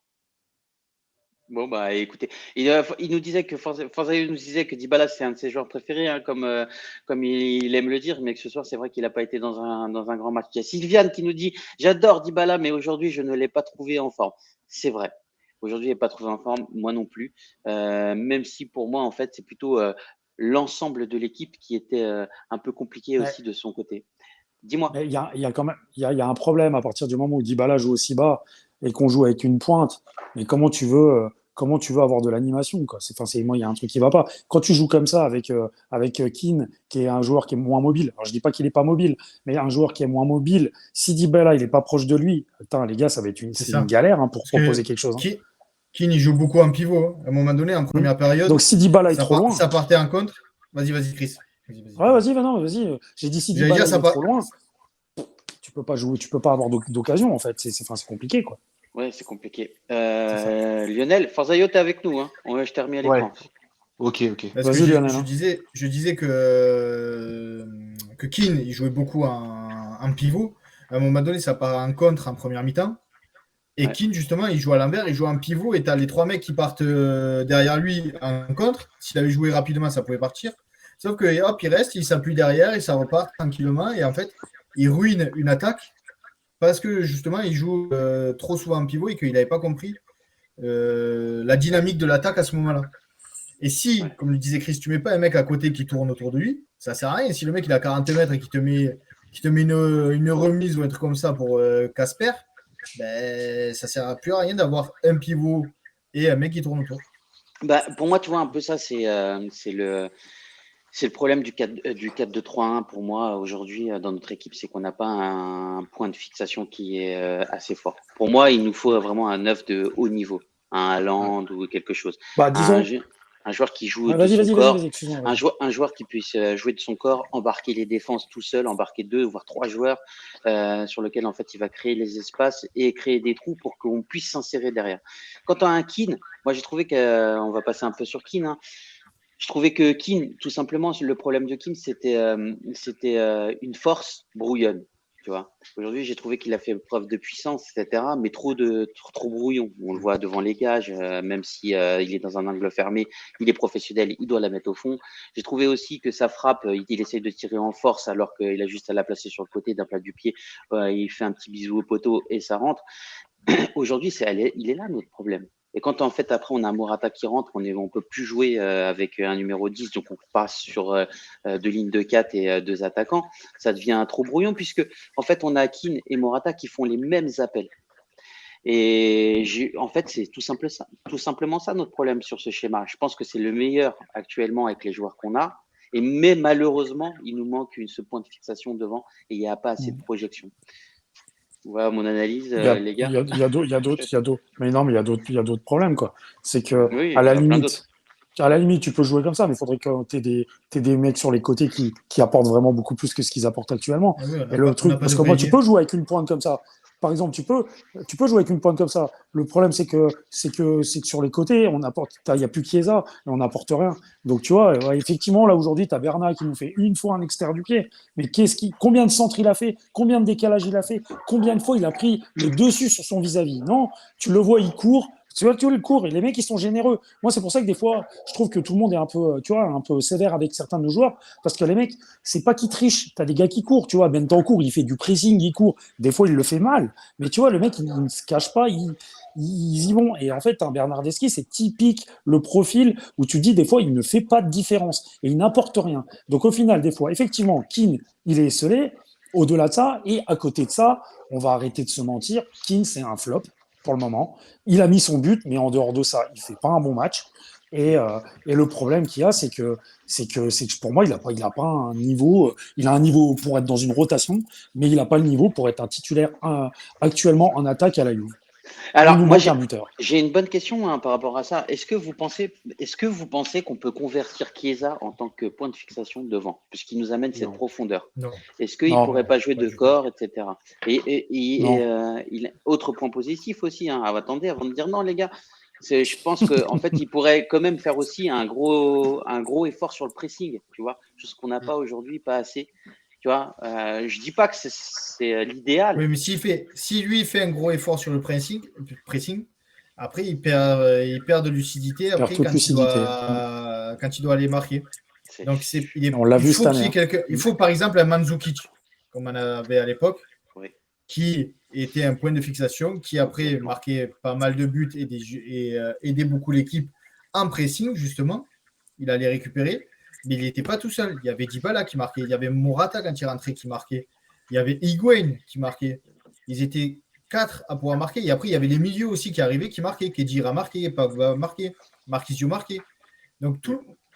Bon, écoutez, il nous disait que Forzaio nous disait que Dybala c'est un de ses joueurs préférés, hein, comme il aime le dire, mais que ce soir c'est vrai qu'il n'a pas été dans un grand match. Il y a Sylviane qui nous dit j'adore Dybala, mais aujourd'hui je ne l'ai pas trouvé en forme. C'est vrai. Aujourd'hui, il n'est pas trouvé en forme, moi non plus. Même si pour moi, en fait, c'est plutôt l'ensemble de l'équipe qui était un peu compliqué aussi de son côté. Dis-moi. Il y a quand même un problème à partir du moment où Dybala joue aussi bas et qu'on joue avec une pointe. Mais comment tu veux comment tu veux avoir de l'animation, quoi. Moi, il y a un truc qui va pas. Quand tu joues comme ça avec Keane, qui est un joueur qui est moins mobile, alors je dis pas qu'il est pas mobile, mais un joueur qui est moins mobile, si Dybala, il est pas proche de lui, putain, les gars, ça va être C'est c'est ça. une galère hein, pour Parce proposer que quelque chose. Hein. Keane, il joue beaucoup en pivot. Hein. À un moment donné, en première période, Donc si Dybala est trop loin, ça partait en contre. Vas-y, Chris. ouais, vas-y, non, vas-y. J'ai dit si J'allais Dybala dire, il est trop loin, tu peux pas jouer, tu peux pas avoir d'occasion en fait. C'est compliqué quoi. Ouais, c'est compliqué. ça. Lionel, Forzaio, t'es avec nous, hein. Ouais, je t'ai remis à Ouais. l'écran. Ok. Parce que Vas-y, Lionel. je disais que Keane, il jouait beaucoup en pivot. À un moment donné, ça part en contre en première mi-temps. Et Ouais. Keane, justement, il joue à l'envers, il joue en pivot et tu as les 3 mecs qui partent derrière lui en contre. S'il avait joué rapidement, ça pouvait partir. Sauf que hop, il reste, il s'appuie derrière et ça repart tranquillement. Et en fait, il ruine une attaque parce que justement, il joue trop souvent en pivot et qu'il n'avait pas compris la dynamique de l'attaque à ce moment-là. Et si, Ouais. comme le disait Chris, tu mets pas un mec à côté qui tourne autour de lui, ça sert à rien. Si le mec il a 40 mètres et qui te met une remise ou un truc comme ça pour Casper, ben, ça sert à plus à rien d'avoir un pivot et un mec qui tourne autour. Bah, pour moi, tu vois, un peu ça, c'est le problème du 4-2-3-1 pour moi aujourd'hui dans notre équipe, c'est qu'on n'a pas un point de fixation qui est assez fort. Pour moi, il nous faut vraiment un 9 de haut niveau, un Haaland ou quelque chose. Bah Un, disons. un joueur qui joue Ouais, de son corps, excuse-moi. un joueur qui puisse jouer de son corps, embarquer les défenses tout seul, embarquer 2 voire 3 joueurs sur lequel en fait il va créer les espaces et créer des trous pour qu'on puisse s'insérer derrière. Quant à un Keane, moi j'ai trouvé qu'on va passer un peu sur Keane, hein. Je trouvais que Keane, tout simplement, le problème de Keane, c'était une force brouillonne. Tu vois. Aujourd'hui, j'ai trouvé qu'il a fait preuve de puissance, etc., mais trop brouillon. On le voit devant les gages, même si il est dans un angle fermé, il est professionnel, il doit la mettre au fond. J'ai trouvé aussi que sa frappe, il essaye de tirer en force alors qu'il a juste à la placer sur le côté d'un plat du pied. Il fait un petit bisou au poteau et ça rentre. Aujourd'hui, il est là notre problème. Et quand en fait après on a un Morata qui rentre, on peut plus jouer avec un numéro 10, donc on passe sur 2 lignes de 4 et 2 attaquants, ça devient trop brouillon puisque en fait on a Keane et Morata qui font les mêmes appels. Et en fait c'est tout simplement ça notre problème sur ce schéma. Je pense que c'est le meilleur actuellement avec les joueurs qu'on a, mais malheureusement il nous manque ce point de fixation devant et il n'y a pas assez de projection. Voilà mon analyse, les gars. Il y a d'autres. Mais non, mais il y a d'autres problèmes, quoi. C'est que, Oui, à il y la en a plein d'autres. limite, tu peux jouer comme ça, mais il faudrait que t'aies des mecs sur les côtés qui apportent vraiment beaucoup plus que ce qu'ils apportent actuellement. Ah oui, Et le on n'a truc, pas parce de que moi, tu Régnier. peux jouer avec une pointe comme ça. Par exemple, tu peux jouer avec une pointe comme ça. Le problème, c'est que sur les côtés, il n'y a plus Chiesa et on n'apporte rien. Donc, tu vois, ouais, effectivement, là, aujourd'hui, tu as Bernat qui nous fait une fois un extérieur du pied. Mais combien de centres il a fait? Combien de décalages il a fait? Combien de fois il a pris le dessus sur son vis-à-vis? Non, tu le vois, il court. Tu vois, il court et les mecs, ils sont généreux. Moi, c'est pour ça que des fois, je trouve que tout le monde est un peu, tu vois, un peu sévère avec certains de nos joueurs parce que les mecs, c'est pas qu'ils trichent. T'as des gars qui courent, tu vois. Bentancourt, il fait du pressing, il court. Des fois, il le fait mal. Mais tu vois, le mec, il ne se cache pas, ils y vont. Et en fait, un Bernardeschi, c'est typique le profil où tu dis des fois, il ne fait pas de différence et il n'apporte rien. Donc au final, des fois, effectivement, Keane, il est esselé. Au-delà de ça, et à côté de ça, on va arrêter de se mentir, Keane, c'est un flop pour le moment. Il a mis son but, mais en dehors de ça, il fait pas un bon match. Et le problème qu'il y a, c'est que pour moi, il a pas un niveau. Il a un niveau pour être dans une rotation, mais il n'a pas le niveau pour être un titulaire actuellement en attaque à la Juve. Il Alors, nous moi, manque un buteur. j'ai une bonne question par rapport à ça. Est-ce que vous pensez qu'on peut convertir Chiesa en tant que point de fixation devant, puisqu'il nous amène cette Non, profondeur? Non, Est-ce qu'il ne non, pourrait pas jouer pas de du tout. corps, etc. non. Autre point positif aussi, hein. Ah, attendez, avant de dire non, les gars, je pense qu'en fait, il pourrait quand même faire aussi un gros effort sur le pressing, tu vois, chose qu'on n'a pas aujourd'hui, pas assez. Tu vois, je dis pas que c'est l'idéal. Oui, mais si lui il fait un gros effort sur le pressing, après il perd de lucidité Il perd après toute lucidité. quand il doit aller marquer. C'est- Donc On l'a il vu cette faut année. qu'il y ait Hein. quelqu'un. Il faut par exemple un Mandzukic, comme on avait à l'époque, Oui, qui était un point de fixation, qui après complètement. marquait pas mal de buts et aidait beaucoup l'équipe en pressing, justement. Il allait récupérer, mais il n'était pas tout seul. Il y avait Dybala qui marquait, il y avait Morata quand il rentrait qui marquait, il y avait Higuain qui marquait. Ils étaient 4 à pouvoir marquer. Et après, il y avait les milieux aussi qui arrivaient, qui marquaient. Kedira marqué, Pavard marqué, Marquisio marqué. Donc,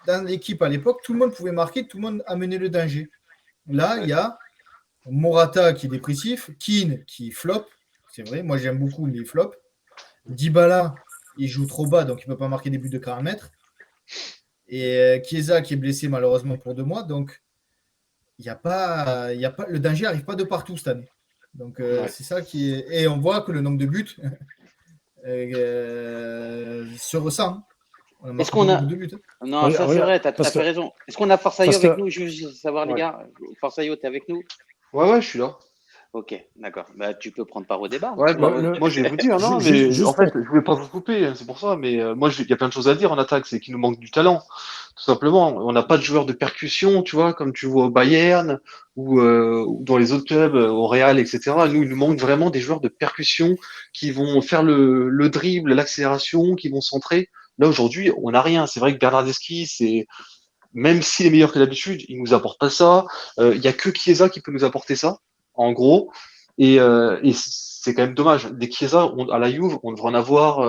dans l'équipe à l'époque, tout le monde pouvait marquer, tout le monde amenait le danger. Là, il y a Morata qui est dépressif, Keane qui flop. C'est vrai, moi j'aime beaucoup, mais il flop. Dybala, il joue trop bas, donc il ne peut pas marquer des buts de 40 mètres. Et Chiesa qui est blessé malheureusement pour 2 mois. Donc, le danger n'arrive pas de partout cette année. Donc, c'est ça qui est. Et on voit que le nombre de buts se ressent. On a Est-ce qu'on a. beaucoup de buts. Non, Oui, ça oui, c'est vrai, tu as tout parce à fait que- raison. Est-ce qu'on a Forsayo parce avec que- nous? Je veux juste savoir, les Ouais. gars. Forsayo, tu es avec nous? Ouais, je suis là. Ok, d'accord. Bah, tu peux prendre part au débat. Ouais, bah, Le- moi je vais vous dire, non, Ju- mais juste en fait, pour- je voulais pas vous couper, hein, c'est pour ça, mais moi il y a plein de choses à dire en attaque, c'est qu'il nous manque du talent, tout simplement. On n'a pas de joueurs de percussion, tu vois, comme tu vois au Bayern ou dans les autres clubs, au Real, etc. Nous, il nous manque vraiment des joueurs de percussion qui vont faire le dribble, l'accélération, qui vont centrer. Là aujourd'hui, on n'a rien. C'est vrai que Bernardeschi, c'est même s'il est meilleur que d'habitude, il nous apporte pas ça. Il y a que Chiesa qui peut nous apporter ça, en gros. Et c'est quand même dommage. Des Chiesa, à la Juve, on devrait en avoir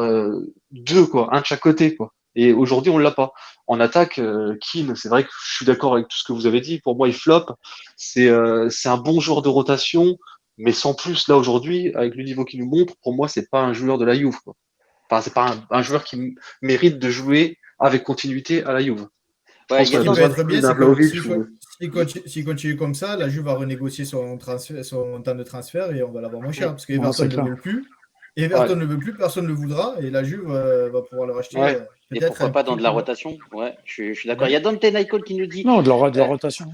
2, quoi, un de chaque côté, quoi. Et aujourd'hui, on l'a pas. En attaque, Keane, c'est vrai que je suis d'accord avec tout ce que vous avez dit. Pour moi, il flop. C'est un bon joueur de rotation, mais sans plus. Là aujourd'hui, avec le niveau qu'il nous montre, pour moi, c'est pas un joueur de la Juve, quoi. Enfin, c'est pas un joueur qui mérite de jouer avec continuité à la Juve. Je Ouais, pense il y qu'on a Ce a qui dans... peut besoin de être plus bien, d'un c'est que Vlahovic ou... s'il continue comme ça, la Juve va renégocier son temps de transfert et on va l'avoir moins cher. Parce Ouais, qu'Everton c'est ne le clair. veut plus. Everton ne le veut plus, personne ne le voudra. Et la Juve va pouvoir le racheter Ouais. Et peut-être à pourquoi un pas dans prix de la plus bas. rotation? Ouais, je suis d'accord. Ouais. Il y a Dante Nicole qui nous dit... Non, de la euh, rotation.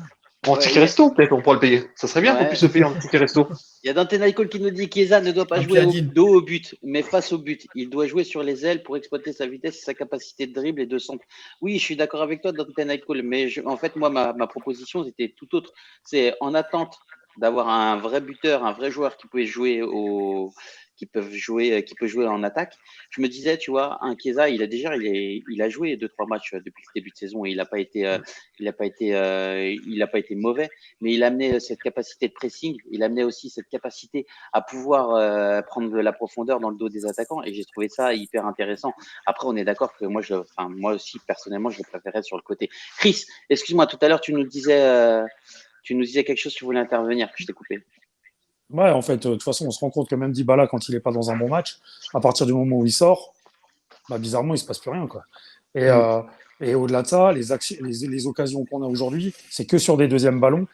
En ouais, ticket resto, peut-être, on pourra le payer. Ça serait bien qu'on puisse ouais. le payer en ticket resto. Il y a Dante Nicole qui nous dit Chiesa ne doit pas Un jouer au Piadine. dos au but, mais face au but. Il doit jouer sur les ailes pour exploiter sa vitesse et sa capacité de dribble et de centre. Oui, je suis d'accord avec toi, Dante Nicole, mais en fait, moi, ma proposition, c'était tout autre. C'est en attente d'avoir un vrai buteur, un vrai joueur qui peut jouer qui peut jouer en attaque. Je me disais, tu vois, un Chiesa, il a joué 2-3 matchs depuis le début de saison et il a pas été mauvais, mais il a amené cette capacité de pressing, il amenait aussi cette capacité à pouvoir prendre de la profondeur dans le dos des attaquants et j'ai trouvé ça hyper intéressant. Après, on est d'accord que moi aussi personnellement, je le préférais sur le côté. Chris, excuse-moi, tout à l'heure tu nous disais quelque chose, tu voulais intervenir, que je t'ai coupé. Ouais, en fait, de toute façon, on se rend compte que même Dybala, quand il n'est pas dans un bon match, à partir du moment où il sort, bah, bizarrement, il se passe plus rien, quoi. Et, euh, et au-delà de ça, les occasions qu'on a aujourd'hui, c'est que sur des deuxièmes ballons,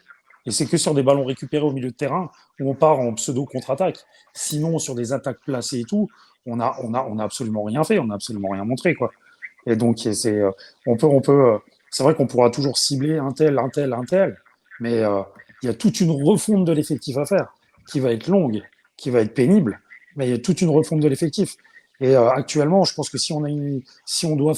et c'est que sur des ballons récupérés au milieu de terrain, où on part en pseudo contre-attaque. Sinon, sur des attaques placées et tout, on a absolument rien fait, on a absolument rien montré, quoi. Et donc, c'est vrai qu'on pourra toujours cibler un tel, mais il y a toute une refonte de l'effectif à faire, qui va être longue, qui va être pénible, mais il y a toute une refonte de l'effectif. Et actuellement, je pense que si on doit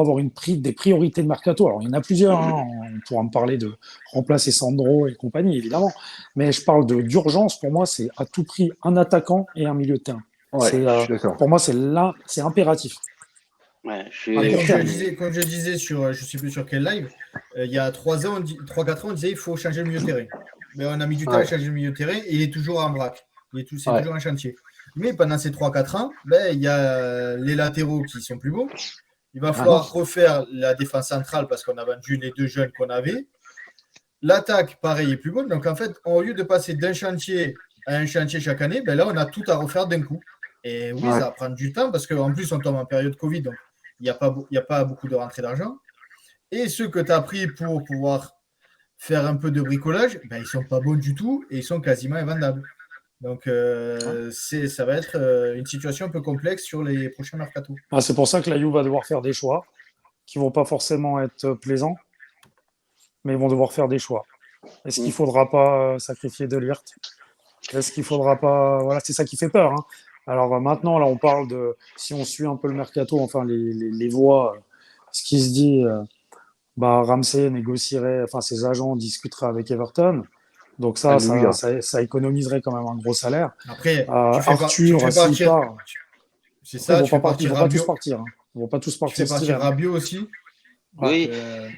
avoir des priorités de mercato, alors il y en a plusieurs, hein, on pourra me parler de remplacer Sandro et compagnie, évidemment, mais je parle d'urgence, pour moi, c'est à tout prix un attaquant et un milieu de terrain. Ouais, je suis d'accord. Pour moi, c'est impératif. Ouais, À court terme. Comme je disais sur, je ne sais plus sur quel live, il y a 3-4 ans, on disait il faut changer le milieu de terrain. Mais on a mis du temps à changer le milieu de terrain et il est toujours en vrac. C'est toujours un chantier. Mais pendant ces 3-4 ans, il y a les latéraux qui sont plus beaux. Il va falloir refaire la défense centrale parce qu'on a vendu les 2 jeunes qu'on avait. L'attaque, pareil, est plus bonne. Donc, en fait, au lieu de passer d'un chantier à un chantier chaque année, là, on a tout à refaire d'un coup. Et oui, ça va prendre du temps parce qu'en plus, on tombe en période Covid. Donc, il n'y a pas beaucoup de rentrée d'argent. Et ceux que tu as pris pour pouvoir faire un peu de bricolage, ils ne sont pas bons du tout et ils sont quasiment invendables. Donc, ça va être une situation un peu complexe sur les prochains mercatos. C'est pour ça que la Juve va devoir faire des choix qui ne vont pas forcément être plaisants, mais ils vont devoir faire des choix. Est-ce qu'il ne faudra pas sacrifier De Ligt? Est-ce qu'il ne faudra pas... Voilà, c'est ça qui fait peur. Hein. Alors maintenant, là, on parle de... Si on suit un peu le mercato, enfin, les voix, ce qui se dit, Ramsey négocierait, enfin, ses agents discuteraient avec Everton. Donc ça économiserait quand même un gros salaire. Après, Arthur, s'il part... C'est ça, ils ne vont pas tous partir. Hein. Ils vont pas tous partir. Tu fais partir Rabiot aussi. Oui,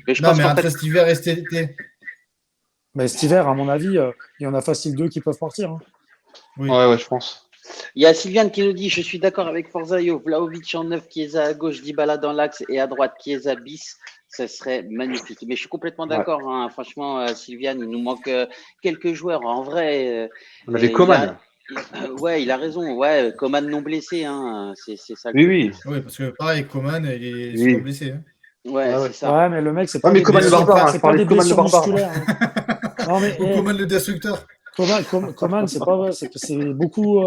mais je pense entre cet hiver et cet été. Mais cet hiver, à mon avis, il y en a facile 2 qui peuvent partir. Hein. Oui. Ouais, je pense. Il y a Sylviane qui nous dit: Je suis d'accord avec Forzaio, Vlahovic en 9, Chiesa à gauche, Dybala dans l'axe et à droite, Chiesa bis. Ça serait magnifique. Mais je suis complètement Ouais. d'accord, hein. Franchement, Sylviane, il nous manque quelques joueurs. En vrai, On avait il a, Coman. ouais, il a raison. Ouais, Coman non blessé, hein. C'est ça le Oui, truc. oui. Oui, parce que pareil, Coman, il est souvent Oui. blessé. Hein. Ouais, Ouais. c'est ça. Ouais, mais le mec, c'est Ouais, pas mais des Coman le Mais si on blessures, prend barbare, hein. c'est Je pas parlais des de Coman le blessures barbare. musculaires. Hein. Non, mais ou Coman le destructeur. Coman, c'est pas vrai, c'est beaucoup.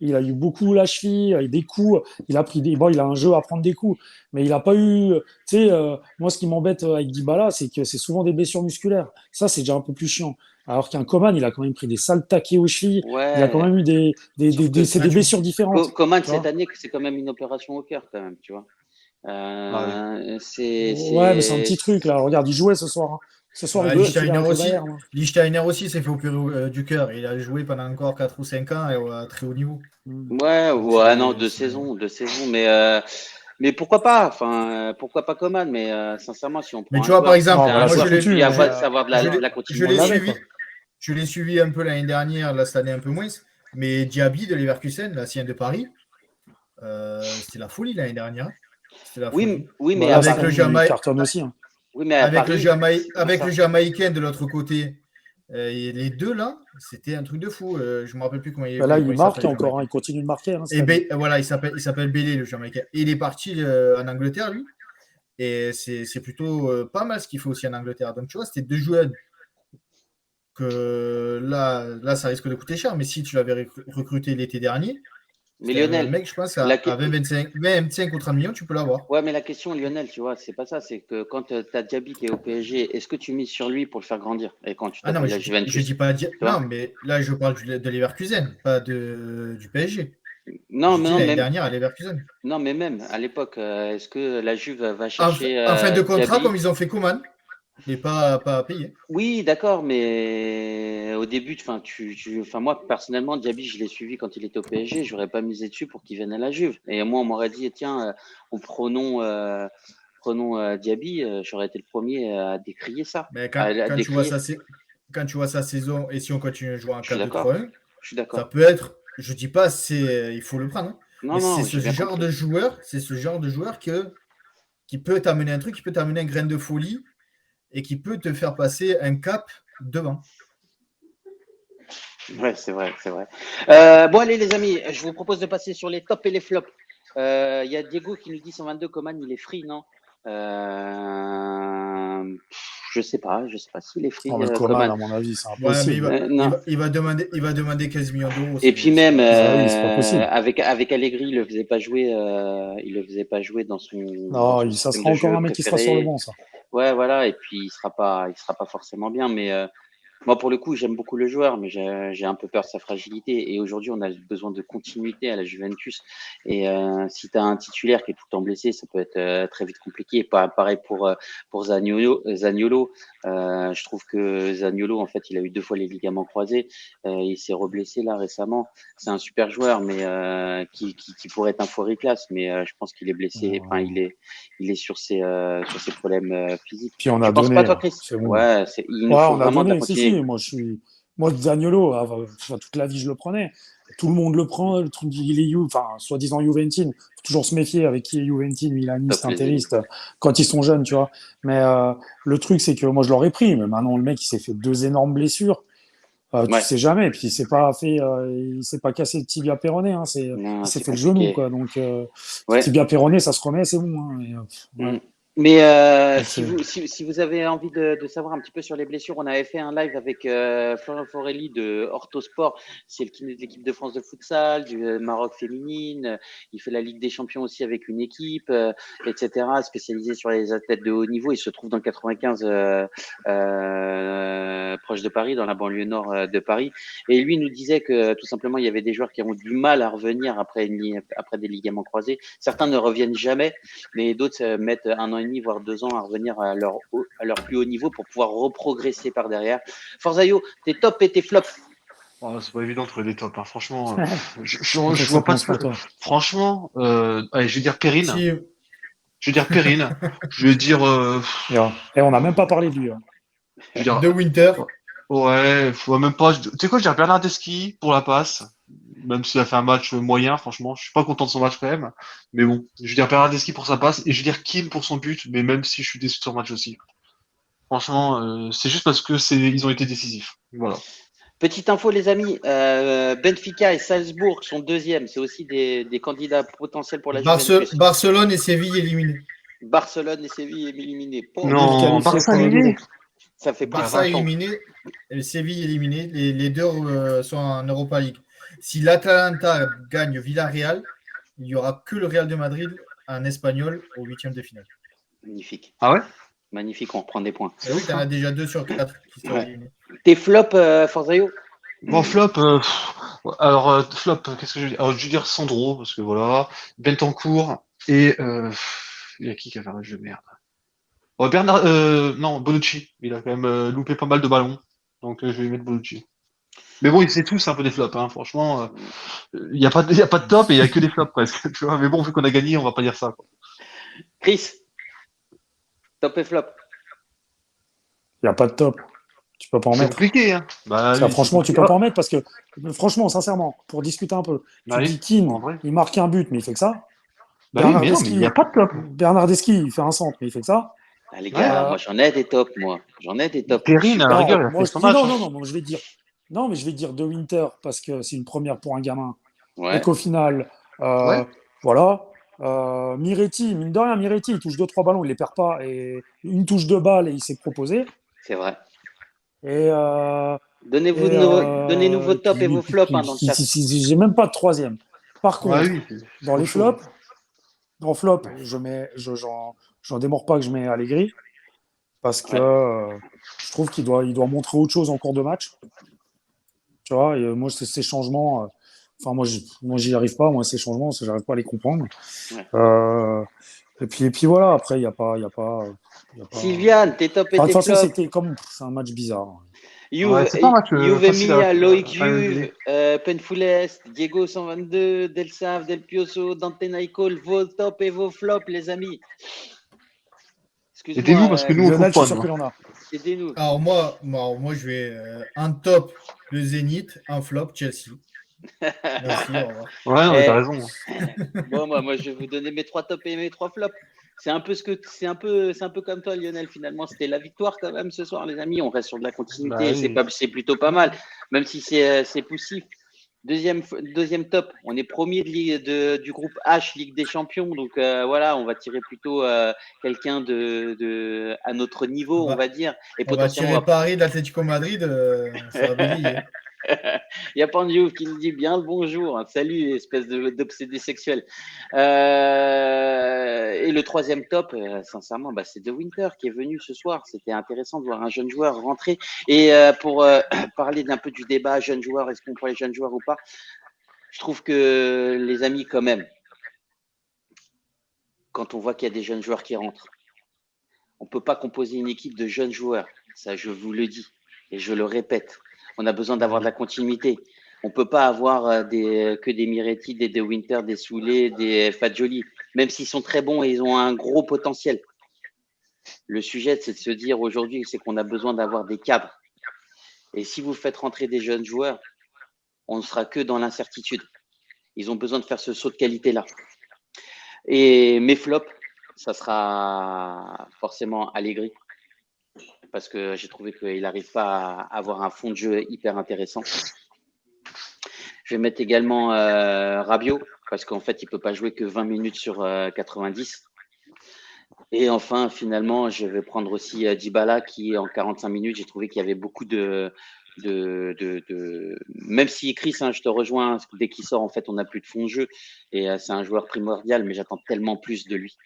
Il a eu beaucoup la cheville, des coups. Il a pris des. Bon, il a un jeu à prendre des coups, mais il a pas eu. Tu sais, moi, ce qui m'embête avec Dybala, c'est que c'est souvent des blessures musculaires. Ça, c'est déjà un peu plus chiant. Alors qu'un Coman, il a quand même pris des sales taquets aux chevilles. Il a quand Ouais. même eu Sauf que c'est Ah, des blessures différentes. Coman, Tu cette vois. année, c'est quand même une opération au cœur, quand même, tu vois. Ah oui. Ouais, mais c'est un petit truc là. Regarde, il jouait ce soir. Hein. Ce soir, il Ouais, est titulaire Lichtsteiner avec le aussi. Bayern. Hein. Lichtsteiner aussi s'est fait opérer du cœur. Il a joué pendant encore 4 ou 5 ans et à très haut niveau. Mm. Ouais, Donc ouais, non, deux saisons, mais pourquoi pas? Enfin, pourquoi pas Coman? Mais sincèrement, si on Mais prend tu un vois, par joueur qui Non, exemple, fait bah là, un moi c'est joueur qui foutu. vient Mais savoir de je la on l'ai l'avait continuité. quoi. suivi. Je l'ai suivi un peu l'année dernière, là, cette année un peu moins. Mais Diaby de Leverkusen, l'ancien de Paris, c'était la folie l'année dernière. C'était la folie. Oui, Bah mais à là, cette Avec le, année, Paris, il Jamaï... cartonne aussi. Hein. oui, mais à Paris, c'est pour Avec le ça. Jamaïcain de l'autre côté. Et les deux là, c'était un truc de fou. Je me rappelle plus Bah là, comment il il marque s'appelle le encore. Hein. Jamaïcain. Il continue de marquer hein, cette Et année. voilà, il s'appelle Bélé, le Jamaïcain. Et il est parti en Angleterre, lui. Et c'est plutôt pas mal ce qu'il fait aussi en Angleterre. Donc tu vois, c'était deux jeunes que là, ça risque de coûter cher. Mais si tu l'avais recruté l'été dernier, Mais c'était un Lionel, mec, je pense, la, à 25 ou 30 millions, tu peux l'avoir. ouais, mais la question, Lionel, tu vois, c'est pas ça. C'est que quand tu as Diaby qui est au PSG, est-ce que tu mises sur lui pour le faire grandir? Et quand tu Ah non, t'appelles mais la je Juventus, dis pas. tu Non, vois? mais là, je parle de Leverkusen, pas du PSG. Non, Je mais dis non, l'année même, dernière à Leverkusen. non, mais même à l'époque, est-ce que la Juve va En, chercher en fin de contrat, Diaby? comme ils ont fait Coman, mais pas à payer. Oui, d'accord, mais au début, enfin, enfin, moi, personnellement, Diaby, je l'ai suivi quand il était au PSG. J'aurais pas misé dessus pour qu'il vienne à la Juve. Et moi, on m'aurait dit, tiens, prenons Diaby. J'aurais été le premier à décrier ça, Mais à décrier. quand tu vois sa saison, et si on continue à jouer en Je suis d'accord. 4-2-3-1, Je suis ça d'accord. peut être, je dis pas, il faut le prendre, hein, mais Non, non, j'ai bien compris. c'est ce genre de joueur qui peut t'amener un truc, qui peut t'amener un grain de folie et qui peut te faire passer un cap devant. Ouais, c'est vrai, c'est vrai. Bon, allez, les amis, je vous propose de passer sur les tops et les flops. Il y a Diego qui nous dit 122 Coman, il est free, non? Je sais pas s'il est free, Non, mais Coman, Coman. à mon avis, c'est Ouais, mais impossible. Non. il va demander 15 millions d'euros, Et puis c'est même pas possible. Bah oui, c'est pas possible. avec Allegri, il le faisait pas jouer dans Non, son ça système sera de encore jeu un mec qui sera sur le préféré. banc, ça. Ouais, voilà. Et puis il sera pas forcément bien, mais moi, pour le coup, j'aime beaucoup le joueur, mais j'ai un peu peur de sa fragilité. Et aujourd'hui, on a besoin de continuité à la Juventus. Et si tu as un titulaire qui est tout le temps blessé, ça peut être très vite compliqué. Pareil pour Zaniolo. Je trouve que Zaniolo, en fait, il a eu 2 fois les ligaments croisés. Il s'est reblessé là récemment. C'est un super joueur, mais qui pourrait être un fourré classe. Mais je pense qu'il est blessé. Enfin, il est sur ses problèmes physiques. Puis on Tu a penses pas, donné, toi, là. Chris? C'est bon. Ouais, il nous Ouais, faut on a vraiment de la donné. Si, si. continuité. Moi, Zaniolo, enfin, toute la vie, je le prenais. Tout le monde le prend. Le truc, il est enfin, soi-disant Juventin. Faut toujours se méfier avec qui est Juventin, milaniste, Top les amis. intériste, quand ils sont jeunes, tu vois. Mais le truc, c'est que moi, je l'aurais pris. Mais maintenant, le mec, il s'est fait 2 énormes blessures. Tu Ouais, sais jamais. Puis il s'est pas cassé le tibia péroné. Hein, il non, s'est c'est fait le genou, compliqué. quoi. Donc, Ouais. tibia péroné, ça se remet, c'est bon. Hein, Mm. ouais. Mais Donc, c'est si vous avez envie de savoir un petit peu sur les blessures, on avait fait un live avec Florent Forelli de Orthosport. C'est le kiné de l'équipe de France de futsal, du Maroc féminine. Il fait la Ligue des Champions aussi avec une équipe, etc., spécialisée sur les athlètes de haut niveau. Il se trouve dans le 95, proche de Paris, dans la banlieue nord de Paris. Et lui nous disait que tout simplement, il y avait des joueurs qui ont du mal à revenir après des ligaments croisés. Certains ne reviennent jamais, mais d'autres mettent 1 an et demi, voire 2 ans à revenir à leur plus haut niveau pour pouvoir reprogresser par derrière. Forzaio, tes tops et tes flops. Oh, c'est pas évident de trouver des tops, hein. Franchement, donc, je ça vois pas commence pour toi. Franchement, allez, je vais dire Perrine. Si, Je vais dire Perrine. Je vais dire, Et on n'a même pas parlé de lui. Hein. je vais dire, De Winter, ouais, faut même pas. Tu sais quoi, je vais dire Bernardeschi pour la passe. même s'il a fait un match moyen, franchement, je suis pas content de son match quand même. Mais bon, je veux dire Bernardeschi pour sa passe et je veux dire Keane pour son but, mais même si je suis déçu de son match aussi. Franchement, c'est juste parce que ils ont été décisifs. Voilà. Petite info, les amis, Benfica et Salzbourg sont deuxièmes. C'est aussi des candidats potentiels pour la Juventus. Barcelone et Séville éliminés. Barcelone et Séville éliminés. Non, qualifié Barça pour la éliminé. Ça fait plus de Barça 20 ans. éliminé et Séville éliminé. Les deux sont en Europa League. Si l'Atalanta gagne Villarreal, il n'y aura que le Real de Madrid, un Espagnol, au huitième de finale. Magnifique. Ah ouais? Magnifique, on reprend des points. Et oui, tu en as déjà 2 sur 4 qui sont éliminés. Tes flops, Forzaio? Bon, flop, flop, qu'est-ce que je veux dire? Alors, je veux dire Sandro, parce que voilà, Bentancourt, et il y a qui a fait un match de merde? Oh, non, Bonucci, il a quand même loupé pas mal de ballons, donc je vais mettre Bonucci. Mais bon, c'est tous un peu des flops, hein. Franchement, il n'y a pas de top et il n'y a que des flops presque, tu vois. Mais bon, vu qu'on a gagné, on va pas dire ça, quoi. Chris, top et flop. Il n'y a pas de top. Tu peux pas en C'est mettre. compliqué, hein. Bah, Ça, oui, franchement, c'est tu peux pas en mettre parce que, franchement, sincèrement, pour discuter un peu, Bah tu oui, dis Keane, en vrai. il marque un but, mais il fait que ça. Bah oui, mais non, mais il n'y a pas de top. Bernardeschi, il fait un centre, mais il fait que ça. Ah, les gars, Ouais. moi j'en ai des tops, moi. J'en ai des tops. Perrine, à la Non, rigueur, il a moi, fait je son dis match. non, Hein. non, non, non, je vais dire, non, mais je vais dire De Winter parce que c'est une première pour un gamin. Et Ouais, qu'au final, Ouais. voilà. Miretti, mine de rien, Miretti, il touche 2-3 ballons, il les perd pas. Et une touche de balle et il s'est proposé. c'est vrai. Et, euh, Donnez-nous vos tops et vos flops hein, dans le chat. j'ai même pas de troisième. Par Ouais, contre, oui, c'est dans trop les chaud. flops, dans flop, j'en démords pas que je mets Allegri parce que Ouais. je trouve il doit montrer autre chose en cours de match. Tu vois, et moi, ces changements, enfin, moi, j'y arrive pas, moi, ces changements, j'arrive pas à les comprendre. Ouais. Et puis voilà, après, il y a pas. Sylviane, tes tops et Enfin, de tes toute façon, flops. c'est un match bizarre. Ouais, c'est pas un match Juve facile à Emilia, Loïc analyser. Juve, Penfoulest, Diego 122, Del Sav, Del Pioso, Dante Naicol, vos tops et vos flops, les amis. Aidez-nous Excuse-moi, parce que nous, on Lionel, trouve je suis pas, sûr nous. qu'il en a. aidez-nous. Alors moi, je vais un top, le Zénith, un flop, Chelsea. Merci, au revoir. Ouais, non, mais t'as Eh, raison. bon, moi, je vais vous donner mes 3 tops et mes 3 flops. C'est un peu comme toi, Lionel. Finalement, c'était la victoire quand même ce soir, les amis. On reste sur de la continuité. Bah Et oui. c'est plutôt pas mal, même si c'est poussif. Deuxième top, on est premier du groupe H, Ligue des Champions. Donc voilà, on va tirer plutôt quelqu'un à notre On niveau, on va, va dire. Et on va potentiellement, tirer Paris de l'Atlético Madrid, ça va bégayer. Il y a Pandiouf qui nous dit bien le bonjour. Salut, espèce d'obsédé sexuel. Et le troisième top, sincèrement, c'est De Winter qui est venu ce soir. C'était intéressant de voir un jeune joueur rentrer. Et pour parler d'un peu du débat jeune joueur, est-ce qu'on prend les jeunes joueurs ou pas? Je trouve que les amis, quand même, quand on voit qu'il y a des jeunes joueurs qui rentrent, on ne peut pas composer une équipe de jeunes joueurs. Ça, je vous le dis et je le répète. On a besoin d'avoir de la continuité. On ne peut pas avoir que des Miretti, des De Winter, des Soulé, des Fagioli, même s'ils sont très bons et ils ont un gros potentiel. Le sujet, c'est de se dire aujourd'hui, c'est qu'on a besoin d'avoir des cadres. Et si vous faites rentrer des jeunes joueurs, on ne sera que dans l'incertitude. Ils ont besoin de faire ce saut de qualité-là. Et mes flops, ça sera forcément Allegri, parce que j'ai trouvé qu'il n'arrive pas à avoir un fond de jeu hyper intéressant. Je vais mettre également Rabiot, parce qu'en fait, il ne peut pas jouer que 20 minutes sur 90. Et enfin, finalement, je vais prendre aussi Dybala, qui en 45 minutes, j'ai trouvé qu'il y avait beaucoup Même si Chris, je te rejoins, dès qu'il sort, en fait, on n'a plus de fond de jeu. Et c'est un joueur primordial, mais j'attends tellement plus de lui.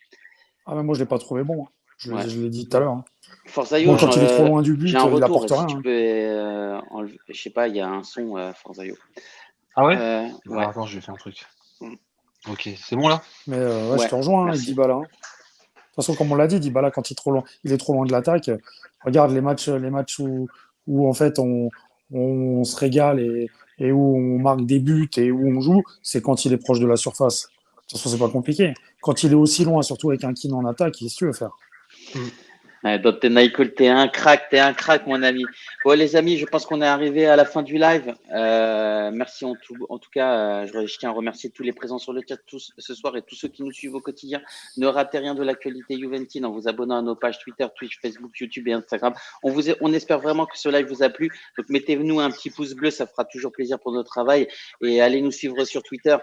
Ah, mais moi, je l'ai pas trouvé bon. Hein. Je l'ai dit tout à l'heure. Hein. Forzaio, Moi, quand il est trop loin du but, j'ai un il retour. apporte Si rien. tu Hein. peux enlever, je sais pas, il y a un son, Forzaio. Ah ouais? Ouais. Alors, attends, je vais faire un truc. Ok, c'est bon là? Mais je te rejoins avec Dybala. Hein. De toute façon, comme on l'a dit, Dybala, quand il est trop loin de l'attaque, regarde les matchs où en fait on se régale et où on marque des buts et où on joue, c'est quand il est proche de la surface. De toute façon, c'est pas compliqué. Quand il est aussi loin, surtout avec un Keane en attaque, qu'est-ce que tu veux faire? Ouais, Dante Nicole, t'es un crack, mon ami. Bon, les amis, je pense qu'on est arrivé à la fin du live. Merci en tout cas. Je tiens à remercier tous les présents sur le chat ce soir et tous ceux qui nous suivent au quotidien. Ne ratez rien de l'actualité juventine en vous abonnant à nos pages Twitter, Twitch, Facebook, YouTube et Instagram. On espère vraiment que ce live vous a plu. Donc, mettez-nous un petit pouce bleu, ça fera toujours plaisir pour notre travail. Et allez nous suivre sur Twitter.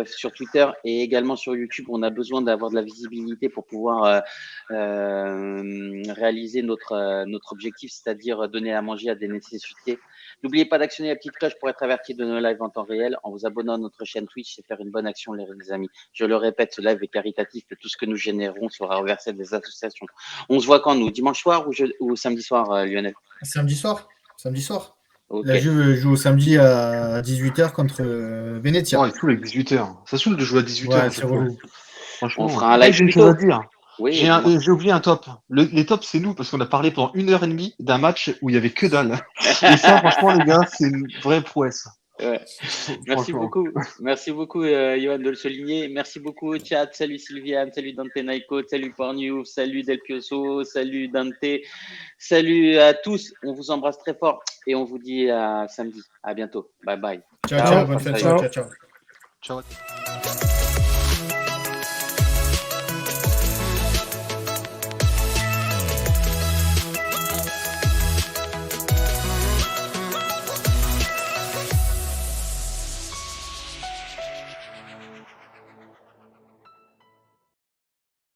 Sur Twitter et également sur YouTube, on a besoin d'avoir de la visibilité pour pouvoir réaliser notre objectif, c'est-à-dire donner à manger à des nécessités. N'oubliez pas d'actionner la petite cloche pour être averti de nos lives en temps réel. En vous abonnant à notre chaîne Twitch, c'est faire une bonne action, les amis. Je le répète, ce live est caritatif et tout ce que nous générons sera reversé à des associations. On se voit quand, nous? Dimanche soir ou samedi soir, Lionel? Samedi soir. Samedi soir. Ok. La Juve joue samedi à 18h contre Venezia. Oh, il saoule avec 18h. Ça saoule de jouer à 18h. Ouais, c'est relou. Franchement, On fera un live j'ai une plus chose à tôt. dire. Oui, J'ai oublié un top. Les tops, c'est nous, parce qu'on a parlé pendant 1h30 d'un match où il y avait que dalle. Et ça, franchement, les gars, c'est une vraie prouesse. Ouais. Merci Franchement. beaucoup. Merci beaucoup, Johan, de le souligner. Merci beaucoup au chat. Salut Sylviane, salut Dante Naiko, salut Porniou, salut Del Pioso, salut Dante. Salut à tous. On vous embrasse très fort et on vous dit à samedi. À bientôt. Bye bye. Ciao, ciao, bonne Ciao. fête. Ciao, ciao. Ciao.